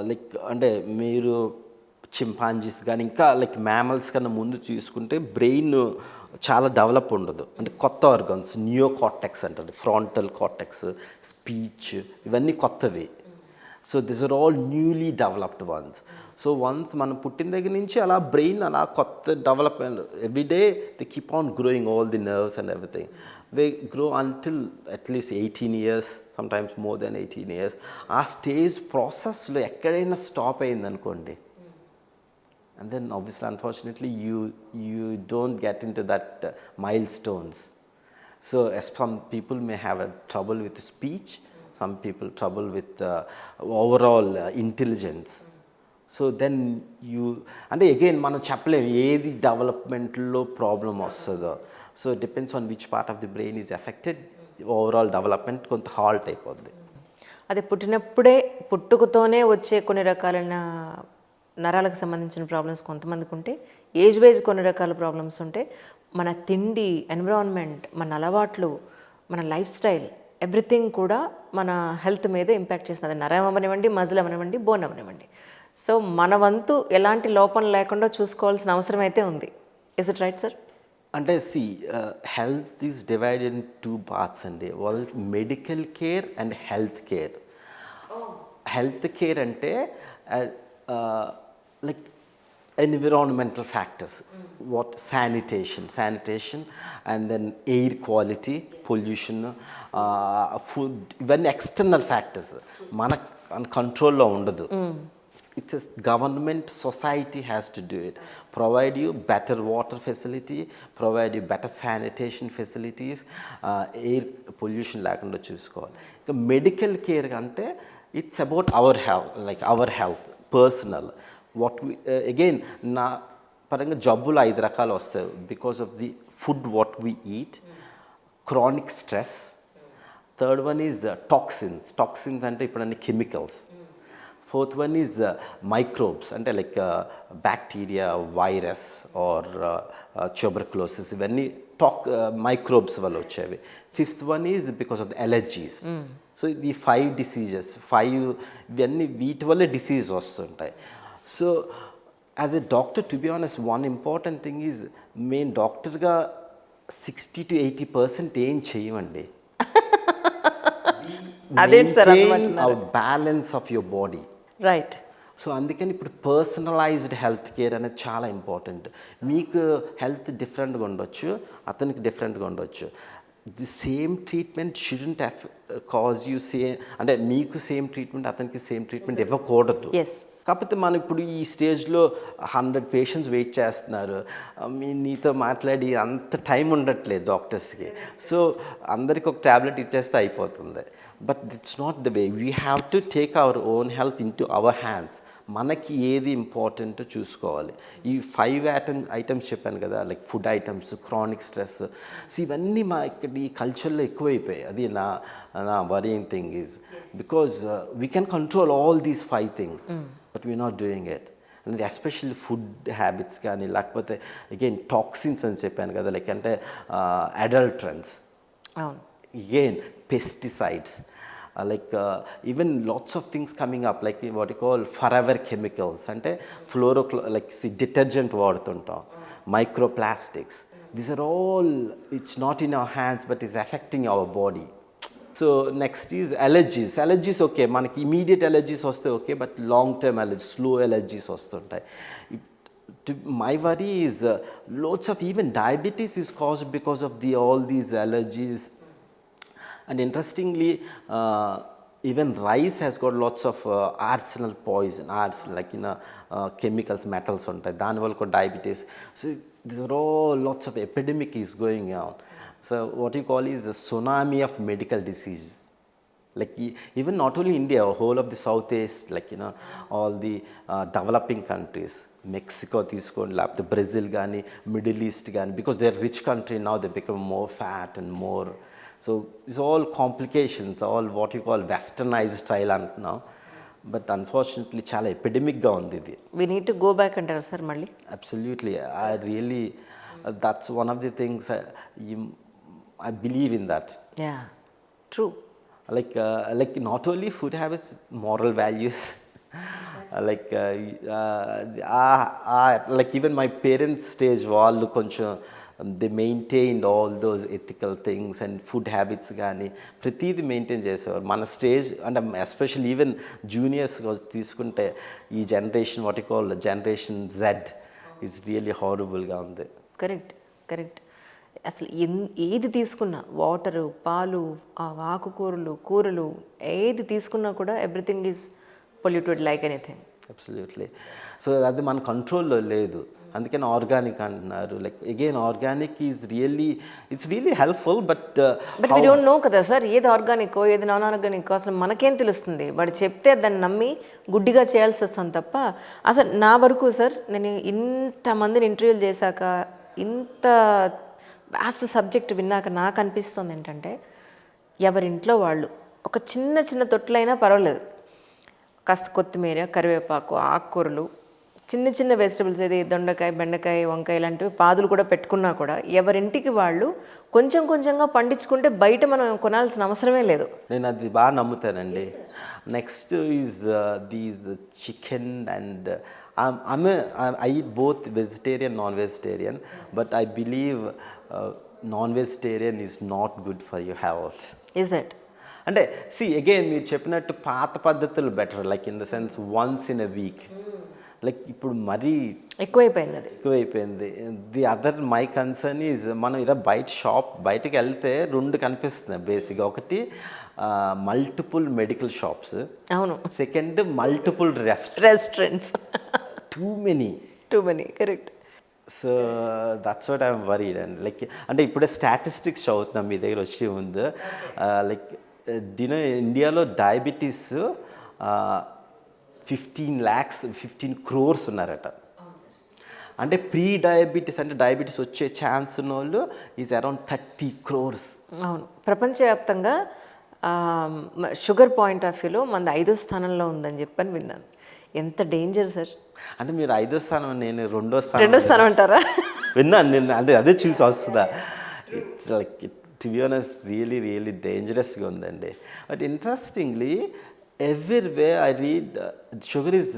లైక్ అంటే మీరు చింపాంజీస్ కానీ ఇంకా లైక్ మ్యామల్స్ కన్నా ముందు చూసుకుంటే బ్రెయిన్ చాలా డెవలప్ ఉండదు. అంటే కొత్త ఆర్గన్స్, నియో కార్టెక్స్ అంటారు, ఫ్రాంటల్ కార్టెక్స్, స్పీచ్, ఇవన్నీ కొత్తవి. So this are all newly developed ones. So once మనం పుట్టిన దగ్గర నుంచి అలా బ్రెయిన్ అలా కొత్త development, every day they keep on growing all the nerves and everything. They grow until at least 18 years, sometimes more than 18 years. ఆ stage ప్రాసెస్లో ఎక్కడైనా స్టాప్ అయిందనుకోండి, and then obviously unfortunately you don't get into that milestones. So as some people may have a trouble with speech, some people trouble with overall intelligence. So then you, and again మనం చెప్పలేము ఏది డెవలప్మెంట్లో problem వస్తుందో. So depends on which part of the brain is affected, overall development కొంత halt అయిపోద్ది. అదే పుట్టినప్పుడే పుట్టుకతోనే వచ్చే కొన్ని రకాలైన నరాలకు సంబంధించిన ప్రాబ్లమ్స్ కొంతమందికి ఉంటే, ఏజ్ వైజ్ కొన్ని రకాల ప్రాబ్లమ్స్ ఉంటే, మన తిండి, ఎన్విరాన్మెంట్, మన అలవాట్లు, మన లైఫ్ స్టైల్, ఎవ్రీథింగ్ కూడా మన హెల్త్ మీద ఇంపాక్ట్ చేస్తుంది. నరం అవనివ్వండి, మజిల్ అవనివ్వండి, బోన్ అవనివ్వండి. సో మన వంతు ఎలాంటి లోపం లేకుండా చూసుకోవాల్సిన అవసరం అయితే ఉంది. Is it right sir? అంటే health is divided in 2 parts అండి. Medical care and health care. Health care అంటే like environmental factors, what sanitation, and then air quality, pollution, food, even external factors మన కంట్రోల్లో ఉండదు. It's a government, society has to do it, provide you better water facility, provide you better sanitation facilities, air pollution లేకుండా చూసుకోవాలి. ఇంకా medical care అంటే it's about our health, like our health, personal. What again నా పరంగా జబ్బులు 5 రకాలు వస్తాయి because of the food what we eat, chronic stress. Third one is toxins అంటే ఇప్పుడు అన్ని chemicals. Fourth one is microbes అంటే like bacteria, virus or tuberculosis, ఇవన్నీ మైక్రోబ్స్ వల్ల వచ్చేవి. Fifth one is because of the allergies. So ఈ 5 diseases, 5 ఇవన్నీ వీటి వల్లే డిసీజ్ వస్తుంటాయి. So as a doctor to be honest one important thing is main డాక్టర్గా 60 to 80% ఏం చేయమండి. Balance of your body. Right. So అందుకని ఇప్పుడు పర్సనలైజ్డ్ హెల్త్ కేర్ అనేది చాలా ఇంపార్టెంట్. మీకు హెల్త్ డిఫరెంట్గా ఉండొచ్చు, అతనికి డిఫరెంట్గా ఉండొచ్చు. The same treatment student cause you అంటే మీకు సేమ్ ట్రీట్మెంట్, అతనికి సేమ్ ట్రీట్మెంట్ ఇవ్వకూడదు. కాకపోతే మనం ఇప్పుడు ఈ స్టేజ్లో 100 పేషెంట్స్ వెయిట్ చేస్తున్నారు. నీతో మాట్లాడి అంత టైం ఉండట్లేదు డాక్టర్స్కి. సో అందరికి ఒక ట్యాబ్లెట్ ఇచ్చేస్తే అయిపోతుంది. But it's not the way. We have to take our own health in to our hands. మనకి ఏది ఇంపార్టెంటో చూసుకోవాలి. ఈ 5 ఐటమ్స్ చెప్పాను కదా, like food items, chronic stress, so ఇవన్నీ మా ఇక్కడ ఈ కల్చర్లో ఎక్కువైపోయాయి. అది నా worrying thing is because we can control all these 5 things but we not doing it. And especially food habits కానీ, లేకపోతే అగైన్ టాక్సిన్స్ అని చెప్పాను కదా, లైక్ అంటే అడల్ట్రెంట్స్, again pesticides, like even lots of things coming up, like what you call forever chemicals, అంటే like detergent వాడుతుంటాం, microplastics. These are all, it's not in our hands but is affecting our body. So next is allergies okay, మనకి immediate allergies వస్తే okay, but long term allergies, slow allergies వస్తుంటాయి. My worry is lots of even diabetes is caused because of all these allergies. And interestingly, even rice has got lots of arsenal poison, like chemicals, metals ఉంటాయి, దానివల్ల కూడా diabetes. So these are all lots of epidemic is going on. So what you call is a tsunami of medical disease. Like even not only India, whole of the Southeast, like all the developing countries, Mexico తీసుకోండి, లేకపోతే Brazil కానీ, middle east కానీ, because they are rich country now, they become more fat and more. So it's all complications, all what you call westernize style అంటున్నాం. But unfortunately చాలా ఎపిడమిక్గా ఉంది ఇది. We need to go back అంటారు sir మళ్ళీ? Absolutely. I really, that's one of the things I believe in that. Yeah, true. Like not only food habits, moral values. Like even my parents stage వాళ్ళు కొంచెం they maintained all those ethical things and food habits కానీ ప్రతిదీ maintain చేసేవారు. మన stage అంటే especially even juniors తీసుకుంటే ఈ generation, what you call generation Z, is really హారబుల్గా ఉంది. కరెక్ట్. అసలు ఏది తీసుకున్నా, వాటరు, పాలు, ఆకుకూరలు, కూరలు, ఏది తీసుకున్నా కూడా everything is polluted like anything. Absolutely. So అది మన కంట్రోల్లో లేదు, అందుకని ఆర్గానిక్ అంటున్నారు. Like again organic is really, it's really helpful. But we don't no కదా సార్, ఏది ఆర్గానికో ఏది నాన్ ఆర్గానికో అసలు మనకేం తెలుస్తుంది? వాడు చెప్తే దాన్ని నమ్మి గుడ్డిగా చేయాల్సి వస్తుంది తప్ప. అసలు నా వరకు సార్, నేను ఇంతమందిని ఇంటర్వ్యూలు చేశాక, ఇంత వ్యాస్ట్ సబ్జెక్ట్ విన్నాక నాకు అనిపిస్తుంది ఏంటంటే, ఎవరింట్లో వాళ్ళు ఒక చిన్న తొట్లైనా పర్వాలేదు, కాస్త కొత్తిమీర, కరివేపాకు, ఆకుకూరలు, చిన్న వెజిటబుల్స్, ఏది దొండకాయ, బెండకాయ, వంకాయ ఇలాంటివి పాదులు కూడా పెట్టుకున్నా కూడా ఎవరింటికి వాళ్ళు కొంచెంగా పండించుకుంటే బయట మనం కొనాల్సిన అవసరమే లేదు. నేను అది బాగా నమ్ముతానండి. Next is these chicken and I eat both vegetarian, non-vegetarian, but I believe non-vegetarian is not good for your health. Is it? అంటే అగైన్ మీరు చెప్పినట్టు పాత పద్ధతులు better, like in the sense once in a week. Like ఇప్పుడు మరీ ఎక్కువైపోయింది. The other my concern is, మనం ఇలా బయటకు వెళ్తే 2 కనిపిస్తున్నాయి బేసిక్గా. ఒకటి మల్టిపుల్ మెడికల్ షాప్స్, అవును. Second multiple restaurants. Too many, correct. So that's what I'm worried. And like అంటే ఇప్పుడే స్టాటిస్టిక్స్ చదువుతున్నాం మీ దగ్గర వచ్చే ముందు. లైక్ ఇండియాలో డయాబెటీస్ 15 crores ఉన్నారట. అంటే ప్రీ డయాబెటీస్ అంటే డయాబెటీస్ వచ్చే ఛాన్స్ ఉన్న వాళ్ళు ఈజ్ అరౌండ్ 30 crores. అవును, ప్రపంచవ్యాప్తంగా షుగర్ పాయింట్ ఆఫ్ వ్యూలో మనది 5వ స్థానంలో ఉందని చెప్పని విన్నాను. ఎంత డేంజర్ సార్. అంటే మీరు 5వ స్థానం, నేను 2వ రెండో స్థానం అంటారా? విన్నాను నేను, అంటే అదే చూసి వస్తుందా. It's like to be honest really really డేంజరస్గా ఉందండి. But interestingly everywhere I read sugar is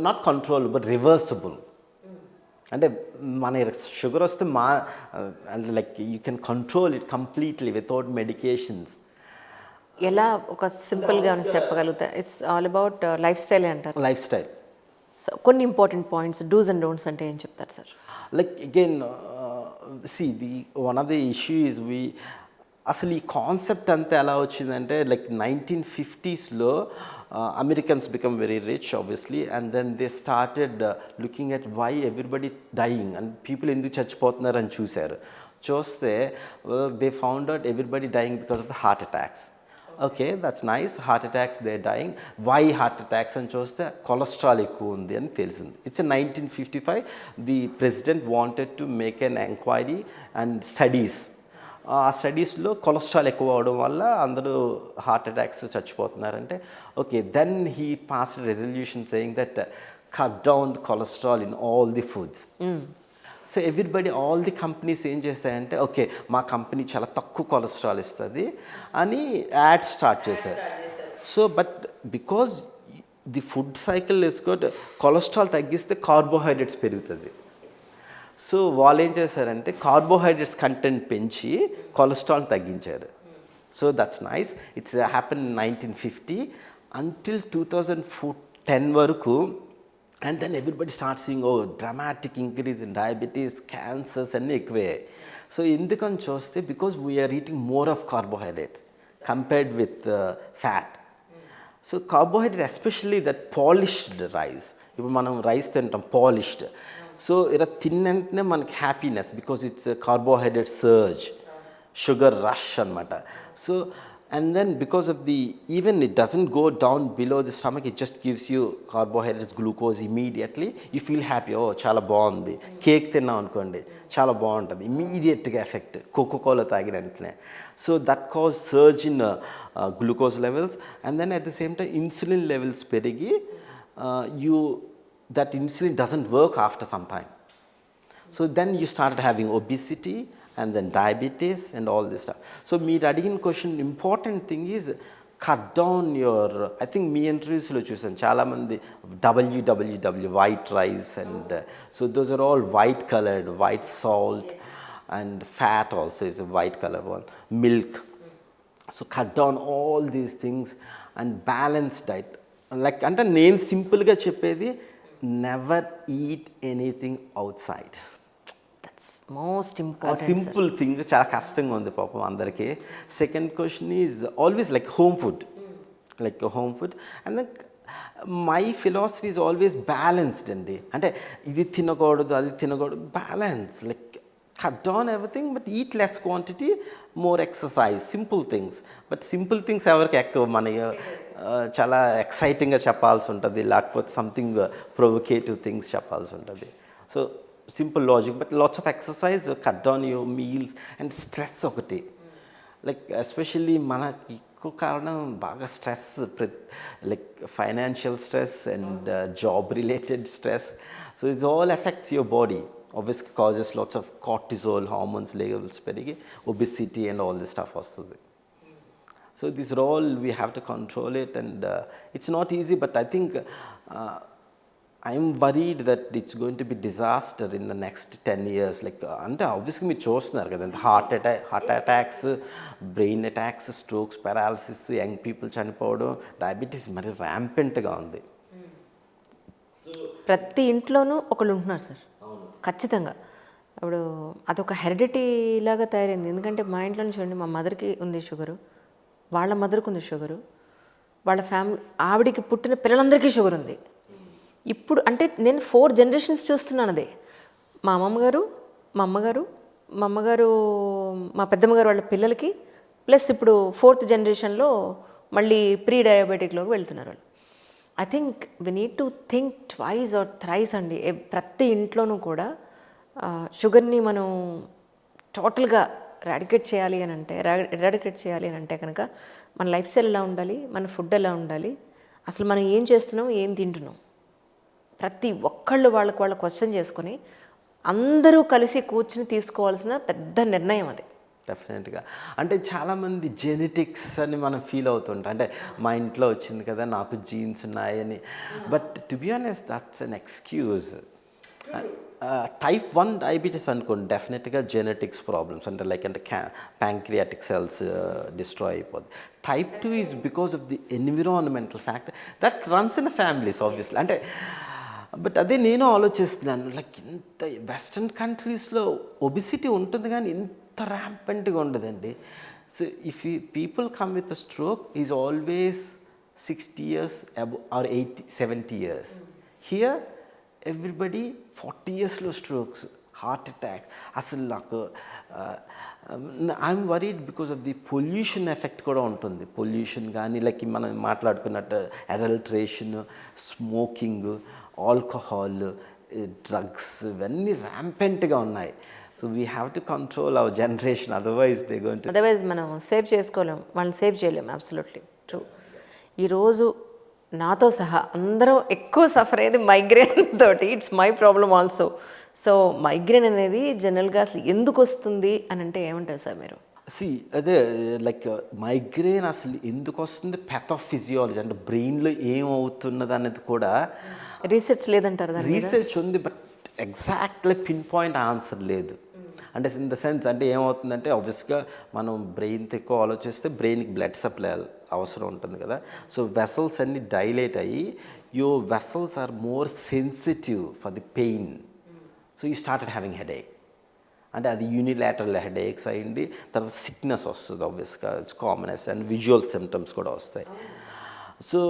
not control but reversible. అంటే మన షుగర్ వస్తే అంటే like you can control it completely without medications. ఎలా ఒక సింపుల్గా చెప్పగలుగుతా? It's all about lifestyle అంటారు. Lifestyle. సో కొన్ని important points, dos and don'ts అంటే ఏం చెప్తారు sir? Like again one of the issue is అసలు ఈ కాన్సెప్ట్ అంతా ఎలా వచ్చిందంటే like 1950s Americans become very rich obviously, and then they started looking at why everybody dying and people ఎందుకు చచ్చిపోతున్నారు అని చూస్తే they found out everybody dying because of the heart attacks. Okay, that's nice, heart attacks they dying. Why heart attacks అని చూస్తే cholesterol ఎక్కువ ఉంది అని తెలిసింది. It's 1955 the president wanted to make an enquiry and studies. ఆ స్టడీస్లో cholesterol ఎక్కువ అవడం వల్ల అందరూ హార్ట్ అటాక్స్ చచ్చిపోతున్నారంటే, okay, then he passed resolution saying that cut down the cholesterol in all the foods. So everybody, all the companies ఏం చేస్తాయంటే, okay మా కంపెనీ చాలా తక్కువ కొలెస్ట్రాల్ ఇస్తుంది అని యాడ్ స్టార్ట్ చేశారు. So but because the food cycle is good, cholesterol తగ్గిస్తే carbohydrates పెరుగుతుంది. సో వాళ్ళు ఏం చేశారంటే కార్బోహైడ్రేట్స్ కంటెంట్ పెంచి కొలెస్ట్రాల్ తగ్గించారు. So that's nice. It's happen in 1950 until 2010 వరకు. And then everybody start seeing dramatic increase in diabetes, cancers అన్నీ ఎక్కువే. సో ఎందుకని చూస్తే because we're eating more of carbohydrates compared with fat. So carbohydrate especially that polished rice, ఇప్పుడు మనం rice తింటాం polished. So ఇలా తిన్నంటనే మనకి happiness because it's carbohydrate surge, sugar rush అనమాట. So and then because of the even it doesn't go down below the stomach, it just gives you carbohydrates, glucose immediately you feel happy. చాలా బాగుంది. Cake తిన్నాం అనుకోండి చాలా బాగుంటుంది, ఇమీడియట్గా effect Coca Cola తాగిన వెంటనే. So that cause surge in glucose levels. And then at the same time insulin levels పెరిగి that insulin doesn't work after some time. So then you started having obesity and then diabetes and all this stuff. So meer adigin question, important thing is cut down your, I think me interviews lo chusanu chaala mandi www white rice and so those are all white colored, white salt. Yes. And fat also is a white color one, milk. So cut down all these things and balanced diet. Like ante నేను సింపుల్గా చెప్పేది, never eat anything outside. That's most important. Simple thing, చాలా కష్టంగా ఉంది పాపం అందరికీ. Second question is always like home food, like home food. And then my philosophy is always balanced అండి. అంటే ఇది తినకూడదు అది తినకూడదు, balance. Like cut down everything but eat less quantity, more exercise, simple things. But simple things ఎవరికి ఎక్కువ మన చాలా ఎక్సైటింగ్గా చెప్పాల్సి ఉంటుంది, లేకపోతే సంథింగ్ ప్రొవోకేటివ్ థింగ్స్ చెప్పాల్సి ఉంటుంది. So simple logic, but lots of exercise, cut down your meals. And stress ఒకటి, లైక్ ఎస్పెషల్లీ మనకి ఎక్కువ కారణం బాగా stress, like financial stress and job related stress. So it's all effects your body, obviously causes lots of cortisol hormones levels perigi, obesity and all this stuff vastadi. So these are all we have to control it, and it's not easy, but I think I'm worried that it's going to be disaster in the next 10 years. Like ante obviously మీరు చూస్తున్నారు కదా, heart attacks, brain attacks, strokes, paralysis, young people చనిపోవడం, diabetes మరి ర్యాంపెంట్గా ఉంది. ప్రతి ఇంట్లోనూ ఒకళ్ళు ఉంటున్నారు సార్, ఖచ్చితంగా. ఇప్పుడు అదొక హెరిడిటీ లాగా తయారైంది. ఎందుకంటే మా ఇంట్లో చూడండి, మా మదర్కి ఉంది షుగరు, వాళ్ళ మదర్కి ఉంది షుగరు, వాళ్ళ ఫ్యామిలీ ఆవిడికి పుట్టిన పిల్లలందరికీ షుగర్ ఉంది. ఇప్పుడు అంటే నేను 4 జనరేషన్స్ చూస్తున్నాను అదే. మా అమ్మమ్మగారు, మా అమ్మగారు, మా అమ్మగారు, మా పెద్దమ్మగారు వాళ్ళ పిల్లలకి, ప్లస్ ఇప్పుడు 4th జనరేషన్లో మళ్ళీ ప్రీ డయాబెటిక్లోకి వెళ్తున్నారు వాళ్ళు. I think we need to think twice or thrice అండి. ప్రతి ఇంట్లోనూ కూడా షుగర్ని మనం టోటల్గా ఎరాడికేట్ చేయాలి అని అంటే కనుక మన లైఫ్ స్టైల్ ఎలా ఉండాలి, మన ఫుడ్ ఎలా ఉండాలి, అసలు మనం ఏం చేస్తున్నాం, ఏం తింటున్నాం, ప్రతి ఒక్కళ్ళు వాళ్ళ క్వశ్చన్ చేసుకొని అందరూ కలిసి కూర్చుని తీసుకోవాల్సిన పెద్ద నిర్ణయం అది. డెఫినెట్గా. అంటే చాలామంది జెనెటిక్స్ అని మనం ఫీల్ అవుతుంటాం, అంటే మా ఇంట్లో వచ్చింది కదా నాకు జీన్స్ ఉన్నాయని. But to be honest that's an excuse. Type 1 diabetes అనుకోండి, డెఫినెట్గా జెనెటిక్స్ ప్రాబ్లమ్స్ అంటే లైక్ అంటే ప్యాంక్రియాటిక్ సెల్స్ డిస్ట్రాయ్ అయిపోద్ది. Type 2 is because of the environmental factor that runs in families obviously. అంటే బట్ అదే నేను ఆలోచిస్తున్నాను, లైక్ ఇంత వెస్ట్రన్ కంట్రీస్లో ఒబిసిటీ ఉంటుంది కానీ ఇంత ర్యాంపెంట్గా ఉండదండి. So if you people come with stroke is always 60 years or 70 years. Here everybody 40 yearsలో స్ట్రోక్స్, హార్ట్ అటాక్. అసలు నాకు I'm worried because of the pollution effect కూడా ఉంటుంది. పొల్యూషన్ కానీ లైక్ మనం మాట్లాడుకున్నట్టు అడల్ట్రేషన్, స్మోకింగ్, ఆల్కహాల్, డ్రగ్స్ ఇవన్నీ ర్యాంపెంట్గా ఉన్నాయి. So we have to control our generation, otherwise మనం సేవ్ చేసుకోలేం, వాళ్ళని సేవ్ చేయలేం. Absolutely true. ఈరోజు నాతో సహా అందరం ఎక్కువ సఫర్ అయ్యేది మైగ్రేన్ తోటి. It's my problem also. So migraine అనేది జనరల్గా అసలు ఎందుకు వస్తుంది అని అంటే ఏమంటారు సార్ మీరు? అదే లైక్ మైగ్రేన్ అసలు ఎందుకు వస్తుంది, పెథోఫిజియాలజీ అంటే బ్రెయిన్లో ఏమవుతున్నది అనేది కూడా రీసెర్చ్ లేదంటారు. రీసెర్చ్ ఉంది but exactly pin point answer లేదు. అంటే ఇన్ ద సెన్స్ అంటే ఏమవుతుందంటే ఆబ్వియస్గా మనం బ్రెయిన్తో ఎక్కువ ఆలోచిస్తే బ్రెయిన్కి బ్లడ్ సప్లై అవసరం ఉంటుంది కదా. సో వెసల్స్ అన్నీ డైలేట్ అయ్యి your vessels are more sensitive for the pain. So you started having headache. అంటే అది యూనిలాటరల్ హెడేక్స్ అయ్యింది, తర్వాత సిక్నెస్ వస్తుంది ఆబ్వియస్గా, it's commonest, and visual symptoms కూడా వస్తాయి. So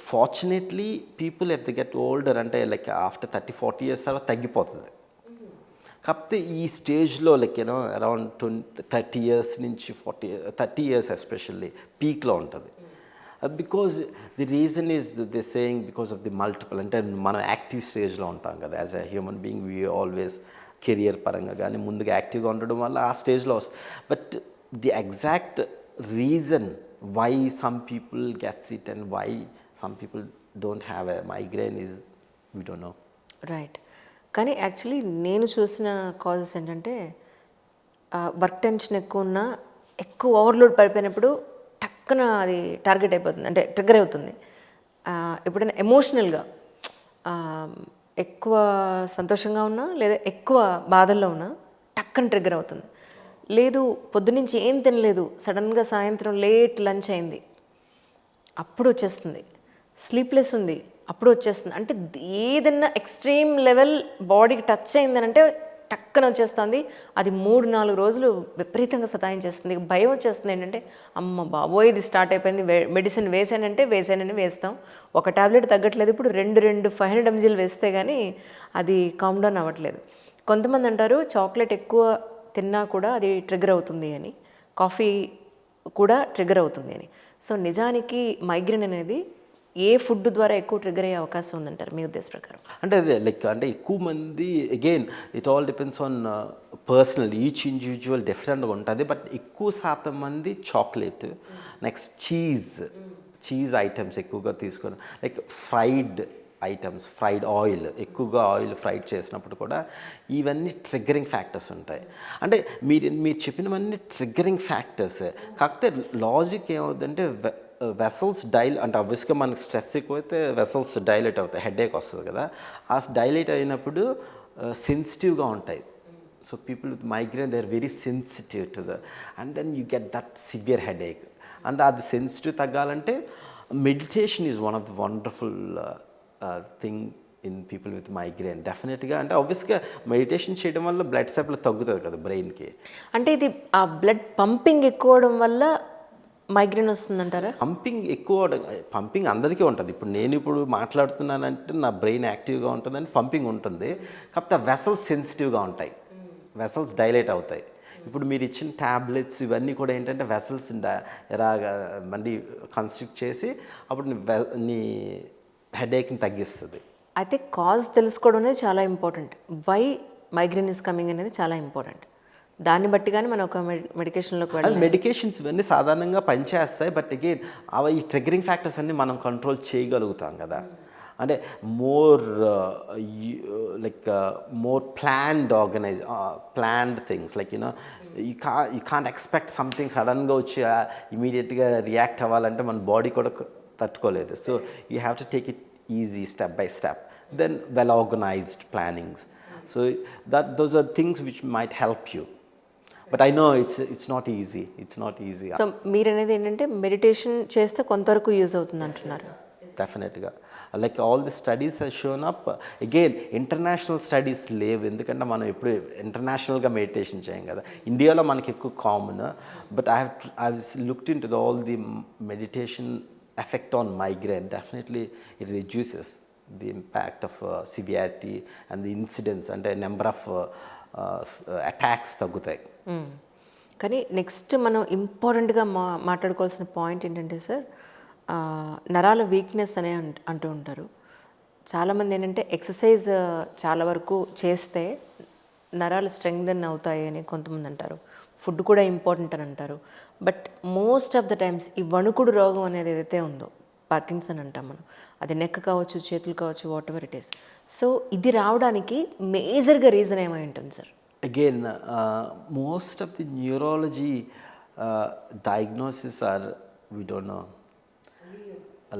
fortunately people at the get older అంటే లైక్ ఆఫ్టర్ 30-40 years తర్వాత తగ్గిపోతుంది. కాకపోతే ఈ స్టేజ్లో లైక్ యూనో అరౌండ్ 30 years నుంచి 30 years ఎస్పెషల్లీ పీక్లో ఉంటుంది. Because the reason is the saying because of the multiple, అంటే మనం యాక్టివ్ స్టేజ్లో ఉంటాం కదా as a human being. We always career పరంగా కానీ ముందుగా యాక్టివ్గా ఉండడం వల్ల ఆ స్టేజ్లో వస్తుంది. But the exact reason why some people gets it and why some people don't have a migraine is we don't know. Right. కానీ యాక్చువల్లీ నేను చూసిన కాజెస్ ఏంటంటే వర్క్ టెన్షన్ ఎక్కువ ఉన్నా, ఎక్కువ ఓవర్లోడ్ పడిపోయినప్పుడు టక్కున అది టార్గెట్ అయిపోతుంది, అంటే ట్రిగ్గర్ అవుతుంది. ఎప్పుడైనా ఎమోషనల్గా ఎక్కువ సంతోషంగా ఉన్నా లేదా ఎక్కువ బాధల్లో ఉన్నా టక్కన ట్రిగ్గర్ అవుతుంది. లేదు పొద్దునుంచి ఏం తినలేదు, సడన్గా సాయంత్రం లేట్ లంచ్ అయింది, అప్పుడు వచ్చేస్తుంది. స్లీప్లెస్ ఉంది, అప్పుడు వచ్చేస్తుంది. అంటే ఏదన్నా ఎక్స్ట్రీమ్ లెవెల్ బాడీకి టచ్ అయిందని అంటే టక్కన వచ్చేస్తుంది. అది 3-4 రోజులు విపరీతంగా సతాయించేస్తుంది. భయం వచ్చేస్తుంది. ఏంటంటే అమ్మ బాబోయ్ ఇది స్టార్ట్ అయిపోయింది, మెడిసిన్ వేసానని వేస్తాం, ఒక టాబ్లెట్ తగ్గట్లేదు, ఇప్పుడు 2 500 mg వేస్తే కానీ అది కామ్ డౌన్ అవ్వట్లేదు. కొంతమంది అంటారు చాక్లెట్ ఎక్కువ తిన్నా కూడా అది ట్రిగ్గర్ అవుతుంది అని, కాఫీ కూడా ట్రిగ్గర్ అవుతుంది అని. సో నిజానికి మైగ్రేన్ అనేది ఏ ఫుడ్ ద్వారా ఎక్కువ ట్రిగ్గర్ అయ్యే అవకాశం ఉందంటారు మీ ఉద్దేశ ప్రకారం? అంటే అదే లైక్ అంటే ఎక్కువ మంది again it all depends on personal, each individual డిఫరెంట్గా ఉంటుంది. బట్ ఎక్కువ శాతం మంది చాక్లెట్, నెక్స్ట్ చీజ్ ఐటమ్స్ ఎక్కువగా తీసుకొని, like fried items, fried oil, ఎక్కువగా ఆయిల్ ఫ్రైడ్ చేసినప్పుడు కూడా ఇవన్నీ ట్రిగ్గరింగ్ ఫ్యాక్టర్స్ ఉంటాయి. అంటే మీరు చెప్పినవన్నీ ట్రిగ్గరింగ్ ఫ్యాక్టర్స్. కాకపోతే లాజిక్ ఏమవుతుందంటే వెసల్స్ అంటే ఆబ్వియస్గా మనకి స్ట్రెస్ ఎక్కువైతే వెసల్స్ డైలేట్ అవుతాయి, హెడేక్ వస్తుంది కదా. ఆ డైలేట్ అయినప్పుడు సెన్సిటివ్గా ఉంటాయి. So people with migraine they are very sensitive to and then you get that severe headache. And అది సెన్సిటివ్ తగ్గాలంటే meditation is one of the wonderful thing in people with migraine. డెఫినెట్గా అంటే ఆబ్వియస్గా మెడిటేషన్ చేయడం వల్ల బ్లడ్ సప్లై తగ్గుతుంది కదా బ్రెయిన్కి. అంటే ఇది ఆ బ్లడ్ పంపింగ్ ఎక్కువ అవడం వల్ల మైగ్రేన్ వస్తుందంటారా? పంపింగ్ అందరికీ ఉంటుంది. ఇప్పుడు మాట్లాడుతున్నానంటే నా బ్రెయిన్ యాక్టివ్గా ఉంటుందని పంపింగ్ ఉంటుంది. కాకపోతే వెసల్స్ సెన్సిటివ్గా ఉంటాయి, వెసల్స్ డైలేట్ అవుతాయి. ఇప్పుడు మీరు ఇచ్చిన ట్యాబ్లెట్స్ ఇవన్నీ కూడా ఏంటంటే వెసల్స్ ఎలాగా మళ్ళీ కన్స్ట్రిక్ట్ చేసి అప్పుడు నీ హెడేక్ని తగ్గిస్తుంది. అయితే కాజ్ తెలుసుకోవడం అనేది చాలా important. Why migraine is coming అనేది చాలా ఇంపార్టెంట్. దాన్ని బట్టి కానీ మనం ఒక మెడికేషన్లోకి అది వెళ్ళాలి. మెడికేషన్స్ ఇవన్నీ సాధారణంగా పనిచేస్తాయి, బట్ అగైన్ అవి ఈ ట్రిగరింగ్ ఫ్యాక్టర్స్ అన్ని మనం కంట్రోల్ చేయగలుగుతాం కదా. అంటే more like more planned things, like you can't expect something సడన్గా వచ్చి ఇమీడియట్గా రియాక్ట్ అవ్వాలంటే మన బాడీ కూడా తట్టుకోలేదు. So you have to take it easy, step by step, then well organised plannings. So those are things which might help you. But I know it's not easy. It's not easy. So మీరు అనేది ఏంటంటే meditation చేస్తే కొంతవరకు use అవుతుంది అంటున్నారు. డెఫినెట్గా like all the studies has shown up. Again international studies లేవు, ఎందుకంటే మనం ఎప్పుడు ఇంటర్నేషనల్గా మెడిటేషన్ చేయం కదా. ఇండియాలో మనకి ఎక్కువ common, but I looked in to all the meditation effect on migraine. Definitely it reduces the impact of severity and the incidents, అంటే నెంబర్ ఆఫ్ అటాక్స్ తగ్గుతాయి. కానీ నెక్స్ట్ మనం ఇంపార్టెంట్గా మాట్లాడుకోవాల్సిన పాయింట్ ఏంటంటే సార్, నరాల వీక్నెస్ అనే అంటూ ఉంటారు. చాలామంది ఏంటంటే ఎక్సర్సైజ్ చాలా వరకు చేస్తే నరాలు స్ట్రెంగ్థెన్ అవుతాయి అని కొంతమంది అంటారు. ఫుడ్ కూడా ఇంపార్టెంట్ అని అంటారు. But most of the times ఈ వణుకుడు రోగం అనేది ఏదైతే ఉందో, పార్కిన్సన్ అంటాం మనం, అది నెక్ కావచ్చు, చేతులు కావచ్చు, what ever it is. So ఇది రావడానికి మేజర్గా రీజన్ ఏమై ఉంటుంది sir? Again, most of the neurology diagnosis are, we don't know.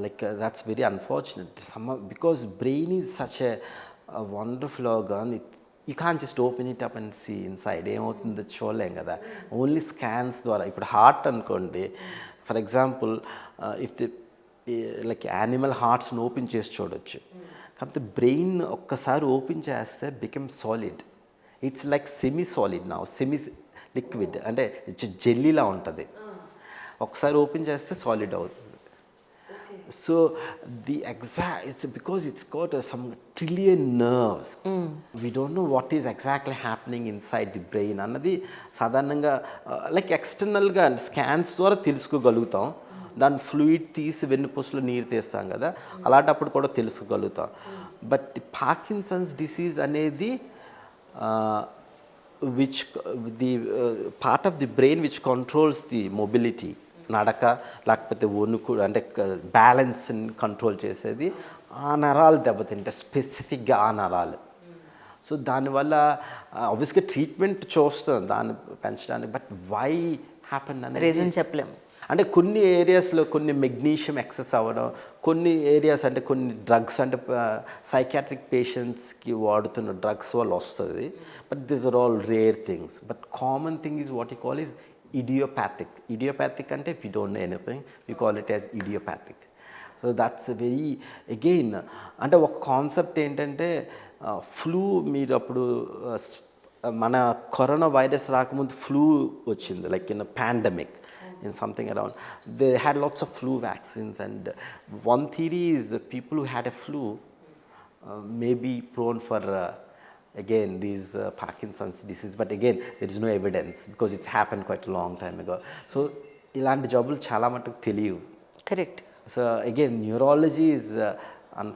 Like that's very unfortunate. Because brain is such a wonderful organ. You can't just open it up and see inside. ఏమవుతుందో చూడలేం కదా. Only scans ద్వారా. ఇప్పుడు heart అనుకోండి, for example if the like animal హార్ట్స్ని open చేసి చూడొచ్చు. కాకపోతే బ్రెయిన్ ఒక్కసారి ఓపెన్ చేస్తే become solid. It's like semi solid now, semi liquid, అంటే జెల్లీలా ఉంటుంది. ఒకసారి ఓపెన్ చేస్తే సాలిడ్ అవుతుంది. So the it's because it's got some trillion nerves. We don't know what is exactly happening inside the brain అన్నది సాధారణంగా like ఎక్స్టర్నల్గా scans ద్వారా తెలుసుకోగలుగుతాం. దాని ఫ్లూయిడ్ తీసి వెన్నుపూసలో నీరు తీస్తాం కదా, అలాంటప్పుడు కూడా తెలుసుకోగలుగుతాం. బట్ పార్కిన్సన్స్ డిసీజ్ అనేది which the part of the brain which controls the mobility, నడక లేకపోతే వణుకు, అంటే బ్యాలెన్స్ని కంట్రోల్ చేసేది ఆ నరాలు దెబ్బతింటే, స్పెసిఫిక్గా ఆ నరాలు. సో దానివల్ల ఆబ్వియస్గా ట్రీట్మెంట్ చూస్తాం దాన్ని పెంచడానికి, బట్ వై హ్యాపెన్ అనేది రీజన్ చెప్పలేము. అంటే కొన్ని ఏరియాస్లో కొన్ని మెగ్నీషియం ఎక్సెస్ అవ్వడం, కొన్ని ఏరియాస్ అంటే కొన్ని డ్రగ్స్, అంటే సైకాట్రిక్ పేషెంట్స్కి వాడుతున్న డ్రగ్స్ వల్ల వస్తుంది. But these are all rare things. But common thing is what you call is idiopathic. Idiopathic అంటే we don't know anything, we call it as idiopathic. So that's very again, అంటే ఒక concept ఏంటంటే flu, మీరు అప్పుడు మన corona virus రాకముందు flu వచ్చింది, like in pandemic. In something around, they had lots of flu vaccines, and one theory is that people who had a flu may be prone for again these Parkinson's disease, but again there is no evidence because it's happened quite a long time ago. So ilanti jabulu chala matuku teliyu. Correct. So again, neurology is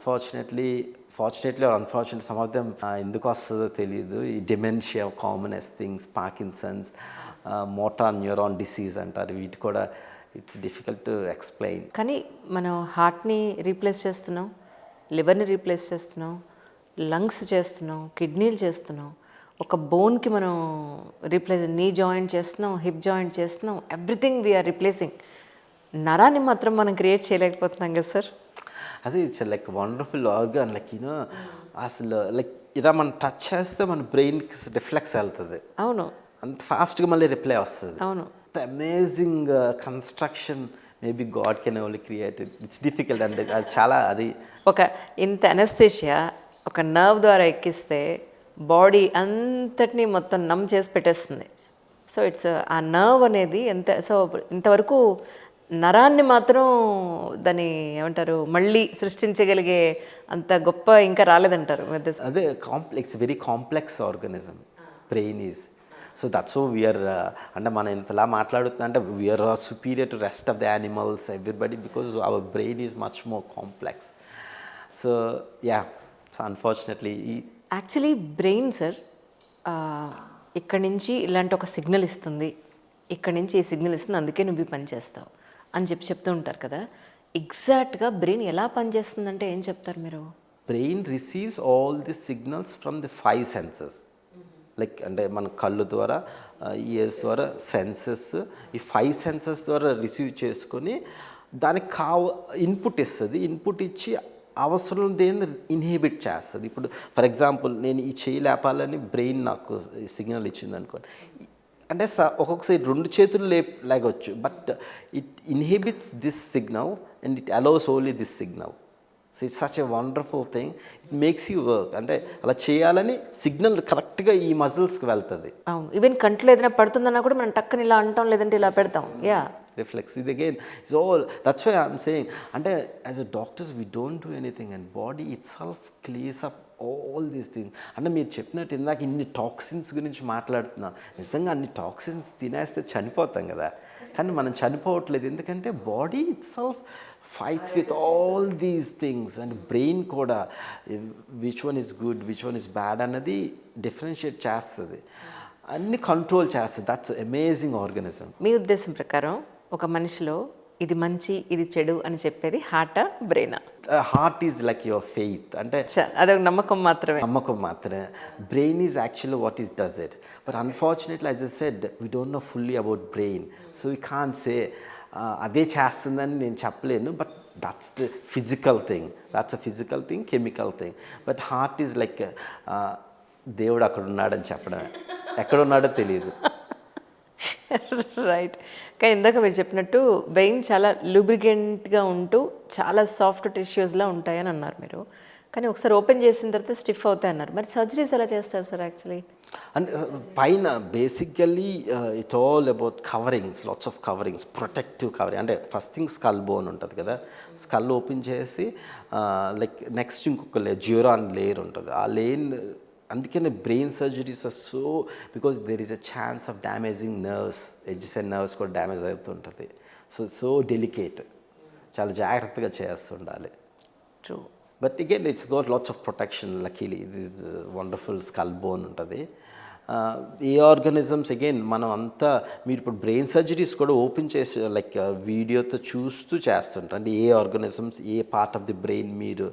fortunately or unfortunately, some of them ఎందుకు వస్తుందో తెలియదు. ఈ dementia, commonest things, Parkinson's, motor neuron disease అంటారు, వీటి కూడా it's difficult to explain. కానీ మనం హార్ట్ని replace చేస్తున్నాం, లివర్ని రీప్లేస్ చేస్తున్నాం, లంగ్స్ చేస్తున్నాం, కిడ్నీలు చేస్తున్నాం, ఒక బోన్కి మనం నీ జాయింట్ చేస్తున్నాం, హిప్ జాయింట్ చేస్తున్నాం, ఎవ్రీథింగ్ వీఆర్ రీప్లేసింగ్. నరాన్ని మాత్రం మనం క్రియేట్ చేయలేకపోతున్నాం కదా సార్. అది it's like wonderful organ. Like అసలు లైక్ ఇలా మనం టచ్ చేస్తే మన బ్రెయిన్కి రిఫ్లెక్స్ వెళ్తుంది. అవును, అంత ఫాస్ట్గా మళ్ళీ రిప్లై వస్తుంది. అవును. Amazing construction maybe God can only create. It's difficult అంటే అది చాలా, అది ఒక ఇంత అనస్థేషియా ఒక నర్వ్ ద్వారా ఎక్కిస్తే బాడీ అంతటినీ మొత్తం నమ్ చేసి పెట్టేస్తుంది. సో ఇట్స్ ఆ నర్వ్ అనేది ఇంతవరకు నరాన్ని మాత్రం దాన్ని ఏమంటారు మళ్ళీ సృష్టించగలిగే అంత గొప్ప ఇంకా రాలేదంటారు. అదే very complex organism brain is. So that's we're, అంటే మనం ఇంతలా మాట్లాడుతున్నా అంటే we're superior to rest of the animals, everybody, because our brain is much more complex. So yeah, so unfortunately actually brain sir ఇక్కడి నుంచి ఇలాంటి ఒక సిగ్నల్ ఇస్తుంది, ఇక్కడి నుంచి ఈ సిగ్నల్ ఇస్తుంది, అందుకే నువ్వు ఈ పని చేస్తావు అని చెప్తూ ఉంటారు కదా. ఎగ్జాక్ట్గా బ్రెయిన్ ఎలా పనిచేస్తుందంటే ఏం చెప్తారు మీరు? Brain receives all the signals from the 5 senses. Like అంటే మన కళ్ళు ద్వారా, ఇయర్స్ ద్వారా సెన్సెస్, ఈ 5 సెన్సెస్ ద్వారా రిసీవ్ చేసుకొని దానికి ఇన్పుట్ ఇస్తుంది. ఇన్పుట్ ఇచ్చి అవసరం దేన్ని ఇన్హిబిట్ చేస్తుంది. ఇప్పుడు ఫర్ ఎగ్జాంపుల్ నేను ఈ చేయి లేపాలని బ్రెయిన్ నాకు సిగ్నల్ ఇచ్చింది అనుకోండి, అంటే ఒక్కొక్కసారి 2 చేతులు లేగొచ్చు, but it inhibits this signal and it allows only this signal. So it's such a wonderful thing. It makes you work. అంటే అలా చేయాలని సిగ్నల్ కరెక్ట్గా ఈ మజిల్స్కి వెళ్తుంది. అవును, ఈవెన్ కంట్లో ఏదైనా పడుతుందన్నా కూడా మనం టక్కని ఇలా అంటాం, లేదంటే ఇలా పెడతాం. యా, రిఫ్లెక్స్ ఇది again it's all, that's why I'm saying. అంటే as a doctors we don't do anything and body itself clears up all these things. అంటే మీరు చెప్పినట్టు ఇందాక ఇన్ని టాక్సిన్స్ గురించి మాట్లాడుతున్నాం. నిజంగా అన్ని టాక్సిన్స్ తినేస్తే చనిపోతాం కదా, కానీ మనం చనిపోవట్లేదు. ఎందుకంటే body itself fights with all these things. And brain కూడా which one is good, which one is bad అన్నది డిఫరెన్షియేట్ చేస్తుంది, అన్ని కంట్రోల్ చేస్తుంది. That's amazing organism. మీ ఉద్దేశం ప్రకారం ఒక మనిషిలో ఇది మంచి ఇది చెడు అని చెప్పేది హార్టా బ్రెయినా? Heart is like your faith. అంటే అదొక నమ్మకం మాత్రమే. నమ్మకం మాత్రమే. Brain is actually what is does it. But unfortunately as I said we don't know fully about brain. So we can say అదే చేస్తుందని నేను చెప్పలేను. But that's the physical thing, that's a physical thing, chemical thing. But heart is like దేవుడు అక్కడ ఉన్నాడని చెప్పడమే, ఎక్కడున్నాడో తెలియదు. రైట్. కానీ ఇందాక మీరు చెప్పినట్టు బ్రెయిన్ చాలా లూబ్రికెంట్గా ఉంటూ చాలా సాఫ్ట్ టిష్యూస్లా ఉంటాయని అన్నారు మీరు. కానీ ఒకసారి ఓపెన్ చేసిన తర్వాత స్టిఫ్ అవుతాయి అన్నారు. మరి సర్జరీస్ ఎలా చేస్తారు సార్ యాక్చువల్లీ? అండ్ పైన basically it all about coverings, lots of coverings, protective covering. అంటే ఫస్ట్ థింగ్ స్కల్ బోన్ ఉంటుంది కదా, స్కల్ ఓపెన్ చేసి లైక్ నెక్స్ట్ ఇంకొక జ్యూరాన్ లేయర్ ఉంటుంది. ఆ లేయర్, అందుకనే brain surgeries are so, because there is a chance of damaging nerves, edges and nerves కూడా డ్యామేజ్ అవుతుంటుంది. సో డెలికేట్, చాలా జాగ్రత్తగా చేస్తుండాలి. True. But again it's got lots of protection. Luckily ఇది వండర్ఫుల్ స్కల్ బోన్ ఉంటుంది. ఏ organisms again మనం అంతా, మీరు ఇప్పుడు బ్రెయిన్ సర్జరీస్ కూడా ఓపెన్ చేసి లైక్ వీడియోతో చూస్తూ చేస్తుంటారు. అంటే ఏ ఆర్గానిజమ్స్, ఏ పార్ట్ ఆఫ్ ది బ్రెయిన్ మీరు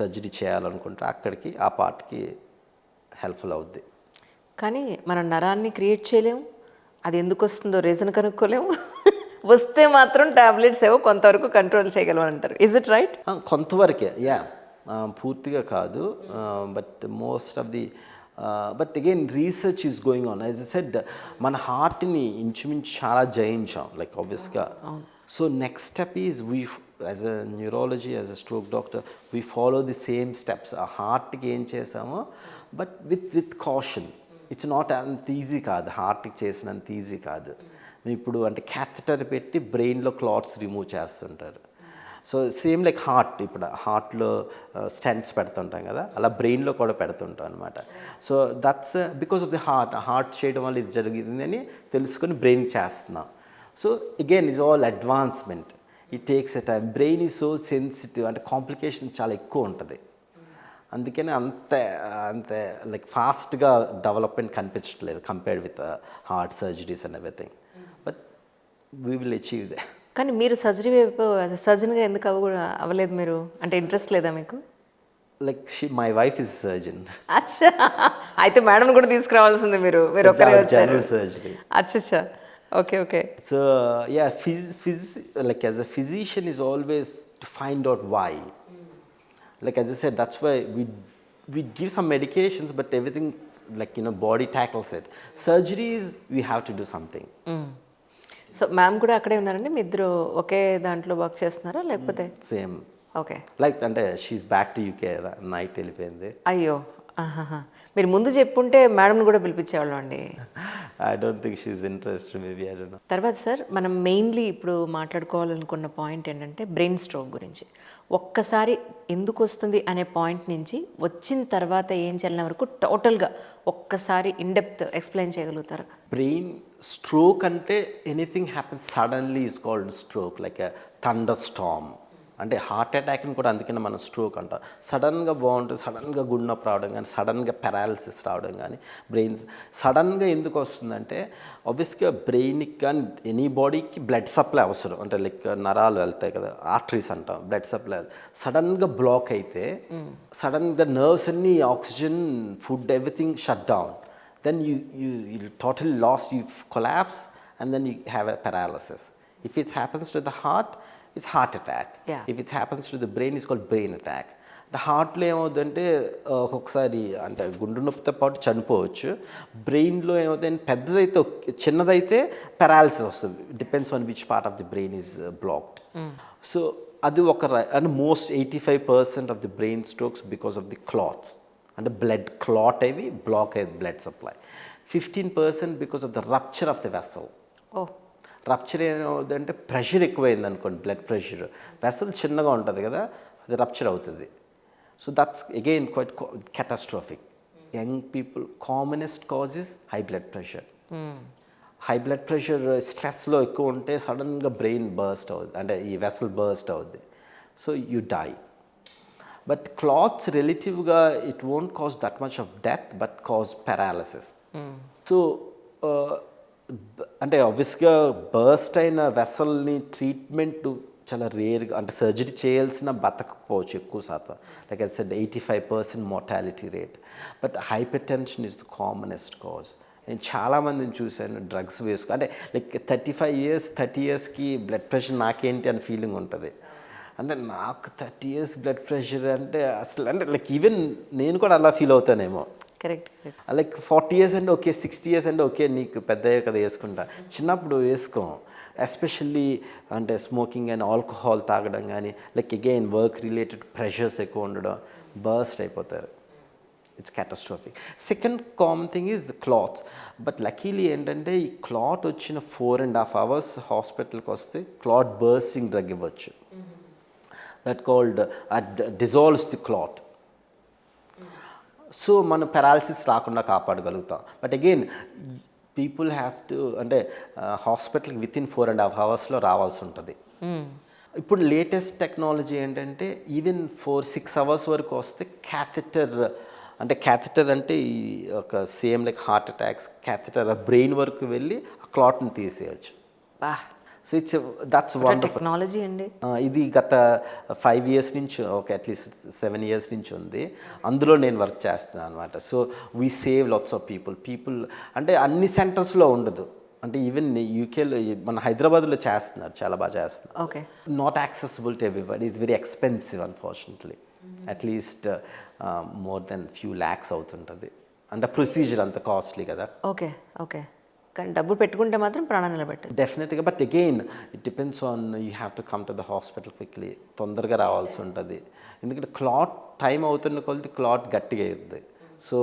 సర్జరీ చేయాలనుకుంటే అక్కడికి ఆ పార్ట్కి హెల్ప్ఫుల్ అవుద్ది. కానీ మనం నరాన్ని క్రియేట్ చేయలేము, అది ఎందుకు వస్తుందో రీజన్ కనుక్కోలేము. వస్తే మాత్రం టాబ్లెట్స్ ఏవో కొంతవరకు కంట్రోల్ చేయగలం అంటారు. Is it right? కొంతవరకే, యా, పూర్తిగా కాదు. But most of the but again research is going on. As I said, మన హార్ట్ని ఇంచుమించు చాలా జయించాం, లైక్ ఆబ్వియస్గా. So next step is we as a neurology, as a stroke doctor, we follow the same steps. ఆ హార్ట్కి ఏం చేసామో, but with caution. It's not అంత ఈజీ కాదు, హార్ట్కి చేసినంత ఈజీ కాదు. ఇప్పుడు అంటే క్యాథెటర్ పెట్టి బ్రెయిన్లో క్లాట్స్ రిమూవ్ చేస్తుంటారు. సో సేమ్ లైక్ హార్ట్, ఇప్పుడు హార్ట్లో స్టెంట్స్ పెడుతుంటాం కదా, అలా బ్రెయిన్లో కూడా పెడుతుంటాం అనమాట. So that's because of the heart చేయడం వల్ల ఇది జరిగిందని తెలుసుకొని బ్రెయిన్కి చేస్తున్నాం. So again is all advancement, it takes a time. Brain is so sensitive, అంటే కాంప్లికేషన్స్ చాలా ఎక్కువ ఉంటుంది. అందుకని అంతే లైక్ ఫాస్ట్గా డెవలప్మెంట్ కనిపించట్లేదు compared with heart surgeries and everything. But we will achieve they. కానీ మీరు సర్జరీ వైపు సర్జన్గా ఎందుకు అవ్వలేదు మీరు? అంటే ఇంట్రెస్ట్ లేదా మీకు? Like my wife is surgeon. అచ్చా, అయితే మేడం కూడా తీసుకురావాల్సింది మీరు ఒక్కరే వచ్చారు. సర్జరీ. అచ్చా, okay okay. So yeah, like as a physician is always to find out why. Like as I said, that's why we give some medications, but everything, like, you know, body tackles it. Surgeries, we have to do something. So ma'am కూడా అక్కడే ఉన్నారండి? మీ ఇద్దరు ఒకే దాంట్లో work చేస్తున్నారా లేకపోతే? Same. Okay. Like అంటే she's back to UK, night వెళ్ళిపోయింది. అయ్యో, మీరు ముందు చెప్పుంటే మేడంని కూడా పిలిపించేవాళ్ళం అండి. I don't think she's interested, maybe, I don't know. తర్వాత సార్, మనం మెయిన్లీ ఇప్పుడు మాట్లాడుకోవాలనుకున్న పాయింట్ ఏంటంటే బ్రెయిన్ స్ట్రోక్ గురించి. ఒక్కసారి ఎందుకు వస్తుంది అనే పాయింట్ నుంచి వచ్చిన తర్వాత ఏం చేయాలనే వరకు టోటల్గా ఒక్కసారి ఇన్డెప్త్ ఎక్స్ప్లెయిన్ చేయగలుగుతారు? బ్రెయిన్ స్ట్రోక్ అంటే anything happens suddenly is called stroke, like a thunder Storm. అంటే హార్ట్ అటాక్ని కూడా అందుకనే మనం స్ట్రోక్ అంటాం. సడన్గా బాగుంటుంది, సడన్గా గుండె నొప్పి రావడం కానీ, సడన్గా పారాలిసిస్ రావడం కానీ, బ్రెయిన్స్ సడన్గా ఎందుకు వస్తుందంటే ఆబ్వియస్గా బ్రెయిన్కి కానీ ఎనీ బాడీకి బ్లడ్ సప్లై అవసరం. అంటే లైక్ నరాలు వెళ్తాయి కదా, ఆర్టరీస్ అంటాం, బ్లడ్ సప్లై సడన్గా బ్లాక్ అయితే సడన్గా నర్వ్స్ అన్నీ oxygen, food, everything shut down. Then you totally lost, you collapse, and then you have a paralysis. If it happens to the heart, it's heart attack. Yeah. If it happens to the brain, it's called brain attack. The హార్ట్లో ఏమవుతుందంటే ఒక్కొక్కసారి అంటే గుండె నొప్పితో పాటు చనిపోవచ్చు. బ్రెయిన్లో ఏమవుతుందంటే పెద్దదైతే చిన్నదైతే పారాలిసిస్ వస్తుంది. Depends on which part of the brain is blocked. So అది and most 85% of the brain strokes because of the clots. అంటే బ్లడ్ క్లాట్ అయ్యి బ్లాక్ అయ్యేది blood supply. 15% because of the rupture of the vessel. Rupture ఏమవుతుందంటే pressure ఎక్కువైంది అనుకోండి, blood pressure, vessel చిన్నగా ఉంటుంది కదా, అది రప్చర్ అవుతుంది. So that's again quite catastrophic. Young people commonest cause is high blood pressure. High blood pressure స్ట్రెస్లో ఎక్కువ ఉంటే సడన్గా బ్రెయిన్ బర్స్ట్ అవుతుంది, అంటే ఈ వెసల్ బర్స్ట్ అవుద్ది. So you die. But clots relatively, it won't cause that much of death, but cause paralysis. So, అంటే ఆబ్వియస్గా బర్స్ట్ అయిన వెసల్ని ట్రీట్మెంట్ చాలా రేర్గా, అంటే సర్జరీ చేయాల్సిన బతకపోవచ్చు ఎక్కువ శాతం. Like I said 85% mortality rate. But hyper tension is the commonest cause. నేను చాలామందిని చూశాను డ్రగ్స్ అంటే లైక్ 35 years 30 yearsకి బ్లడ్ ప్రెషర్ నాకేంటి అని ఫీలింగ్ ఉంటుంది. అంటే నాకు 30 years బ్లడ్ ప్రెషర్ అంటే అసలు అంటే లైక్ ఈవెన్ నేను కూడా అలా ఫీల్ అవుతానేమో. కరెక్ట్. లైక్ 40 years అంటే ఓకే, 60 years అంటే ఓకే, నీకు పెద్ద కదా వేసుకుంటా. చిన్నప్పుడు వేసుకోం. ఎస్పెషల్లీ అంటే స్మోకింగ్ కానీ ఆల్కహాల్ తాగడం కానీ, like again work related pressures ఎక్కువ ఉండడం, బర్స్ట్ అయిపోతారు. It's catastrophic. Second common thing is clots. But luckily ఏంటంటే ఈ క్లాట్ వచ్చిన 4.5 hours హాస్పిటల్కి వస్తే క్లాట్ బర్స్టింగ్ డ్రగ్ ఇవ్వచ్చు. That called dissolves the clot. So మనం పారాలిసిస్ రాకుండా కాపాడగలుగుతాం. But again people has to అంటే హాస్పిటల్కి వితిన్ 4.5 hours రావాల్సి ఉంటుంది. ఇప్పుడు లేటెస్ట్ టెక్నాలజీ ఏంటంటే ఈవెన్ 4-6 hours వరకు వస్తే క్యాథెటర్, అంటే క్యాథెటర్ అంటే ఈ ఒక same like heart attacks catheter brain వరకు వెళ్ళి ఆ క్లాట్ని తీసేయచ్చు. సో దట్స్ వండర్ఫుల్ టెక్నాలజీ అండి. ఇది గత 5 years నుంచి, ఒక అట్లీస్ట్ 7 years నుంచి ఉంది. అందులో నేను వర్క్ చేస్తున్నాను అనమాట. So we save lots of people అంటే అన్ని సెంటర్స్లో ఉండదు. అంటే ఈవెన్ యూకేలో మన హైదరాబాద్లో చేస్తున్నారు, చాలా బాగా చేస్తున్నారు. Okay. Not accessible to everybody, it's very expensive unfortunately. At least more than few lakhs అవుతుంటుంది. అంటే ప్రొసీజర్ అంత కాస్ట్లీ కదా. ఓకే. కానీ డబ్బు పెట్టుకుంటే మాత్రం ప్రాణాన్ని నిలబెట్టదు. డెఫినెట్గా. But again it depends on you have to come to the hospital quickly. తొందరగా రావాల్సి ఉంటుంది. ఎందుకంటే క్లాట్ టైం అవుతున్న కొద్ది క్లాట్ గట్టిగా అయ్యింది. So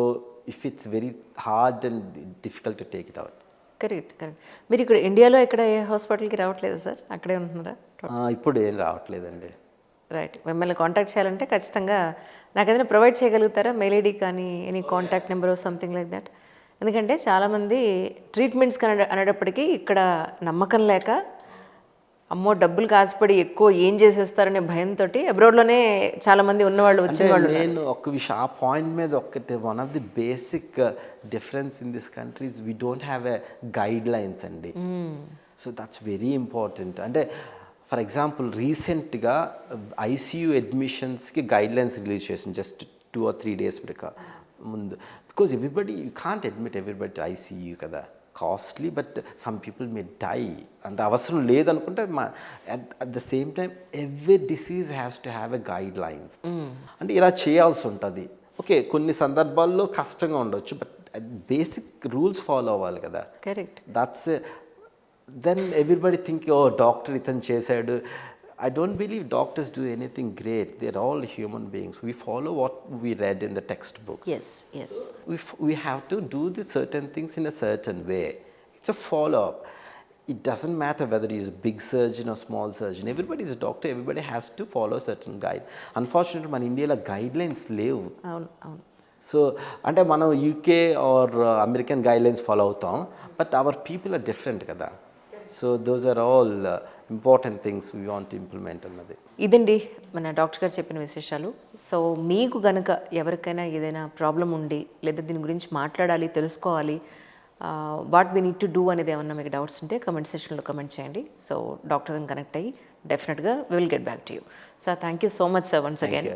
if it's very hard and difficult to take it out. Correct. మీరు ఇక్కడ ఇండియాలో ఇక్కడ ఏ హాస్పిటల్కి రావట్లేదు సార్? అక్కడే ఉంటున్నారా? ఇప్పుడు ఏం రావట్లేదండి. రైట్. మిమ్మల్ని కాంటాక్ట్ చేయాలంటే ఖచ్చితంగా నాకు ఏదైనా ప్రొవైడ్ చేయగలుగుతారా? మెయిల్ ఐడి కానీ any contact number something like that. ఎందుకంటే చాలామంది ట్రీట్మెంట్స్కి అనేటప్పటికీ ఇక్కడ నమ్మకం లేక, అమ్మో డబ్బులు కాసిపడి ఎక్కువ ఏం చేసేస్తారనే భయంతో అబ్రాడ్లోనే చాలామంది ఉన్నవాళ్ళు వచ్చిన వాళ్ళు. నేను ఒక విషయం ఆ పాయింట్ మీద ఒక్కటే, one of the basic difference in this countries we don't have a guidelines అండి. So that's very important. అంటే ఫర్ ఎగ్జాంపుల్ రీసెంట్గా ఐసీయూ అడ్మిషన్స్కి గైడ్ లైన్స్ రిలీజ్ చేసింది జస్ట్ 2 or 3 days ముందు. Because everybody, you can't admit everybody to ICU కదా, costly. But some people may die. అంత అవసరం లేదనుకుంటే at the same time every disease has to have a guidelines. అంటే ఇలా చేయాల్సి ఉంటుంది. ఓకే, కొన్ని సందర్భాల్లో కష్టంగా ఉండొచ్చు, బట్ బేసిక్ రూల్స్ ఫాలో అవ్వాలి కదా. Correct. That's then everybody think oh doctor ఇతను చేశాడు. I don't believe doctors do anything great. They're all human beings. We follow what we read in the textbook. Yes. We have to do the certain things in a certain way. It's a follow-up. It doesn't matter whether he's a big surgeon or small surgeon. Everybody is a doctor. Everybody has to follow a certain guide. Unfortunately, మన ఇండియాలో guidelines లేవు. అవును. So అంటే మనం UK or American guidelines follow అవుతాం, but our people are different కదా. So those are all important things we want to implement అన్నది. ఇదండి మన డాక్టర్ గారు చెప్పిన విశేషాలు. సో మీకు గనక ఎవరికైనా ఏదైనా ప్రాబ్లం ఉండి లేదా దీని గురించి మాట్లాడాలి, తెలుసుకోవాలి, what we need to do అనేది ఏమన్నా మీకు డౌట్స్ ఉంటే కమెంట్ సెక్షన్లో కమెంట్ చేయండి. సో డాక్టర్ గారిని కనెక్ట్ అయ్యి డెఫినెట్గా will get back to you. So thank you so much sir once again.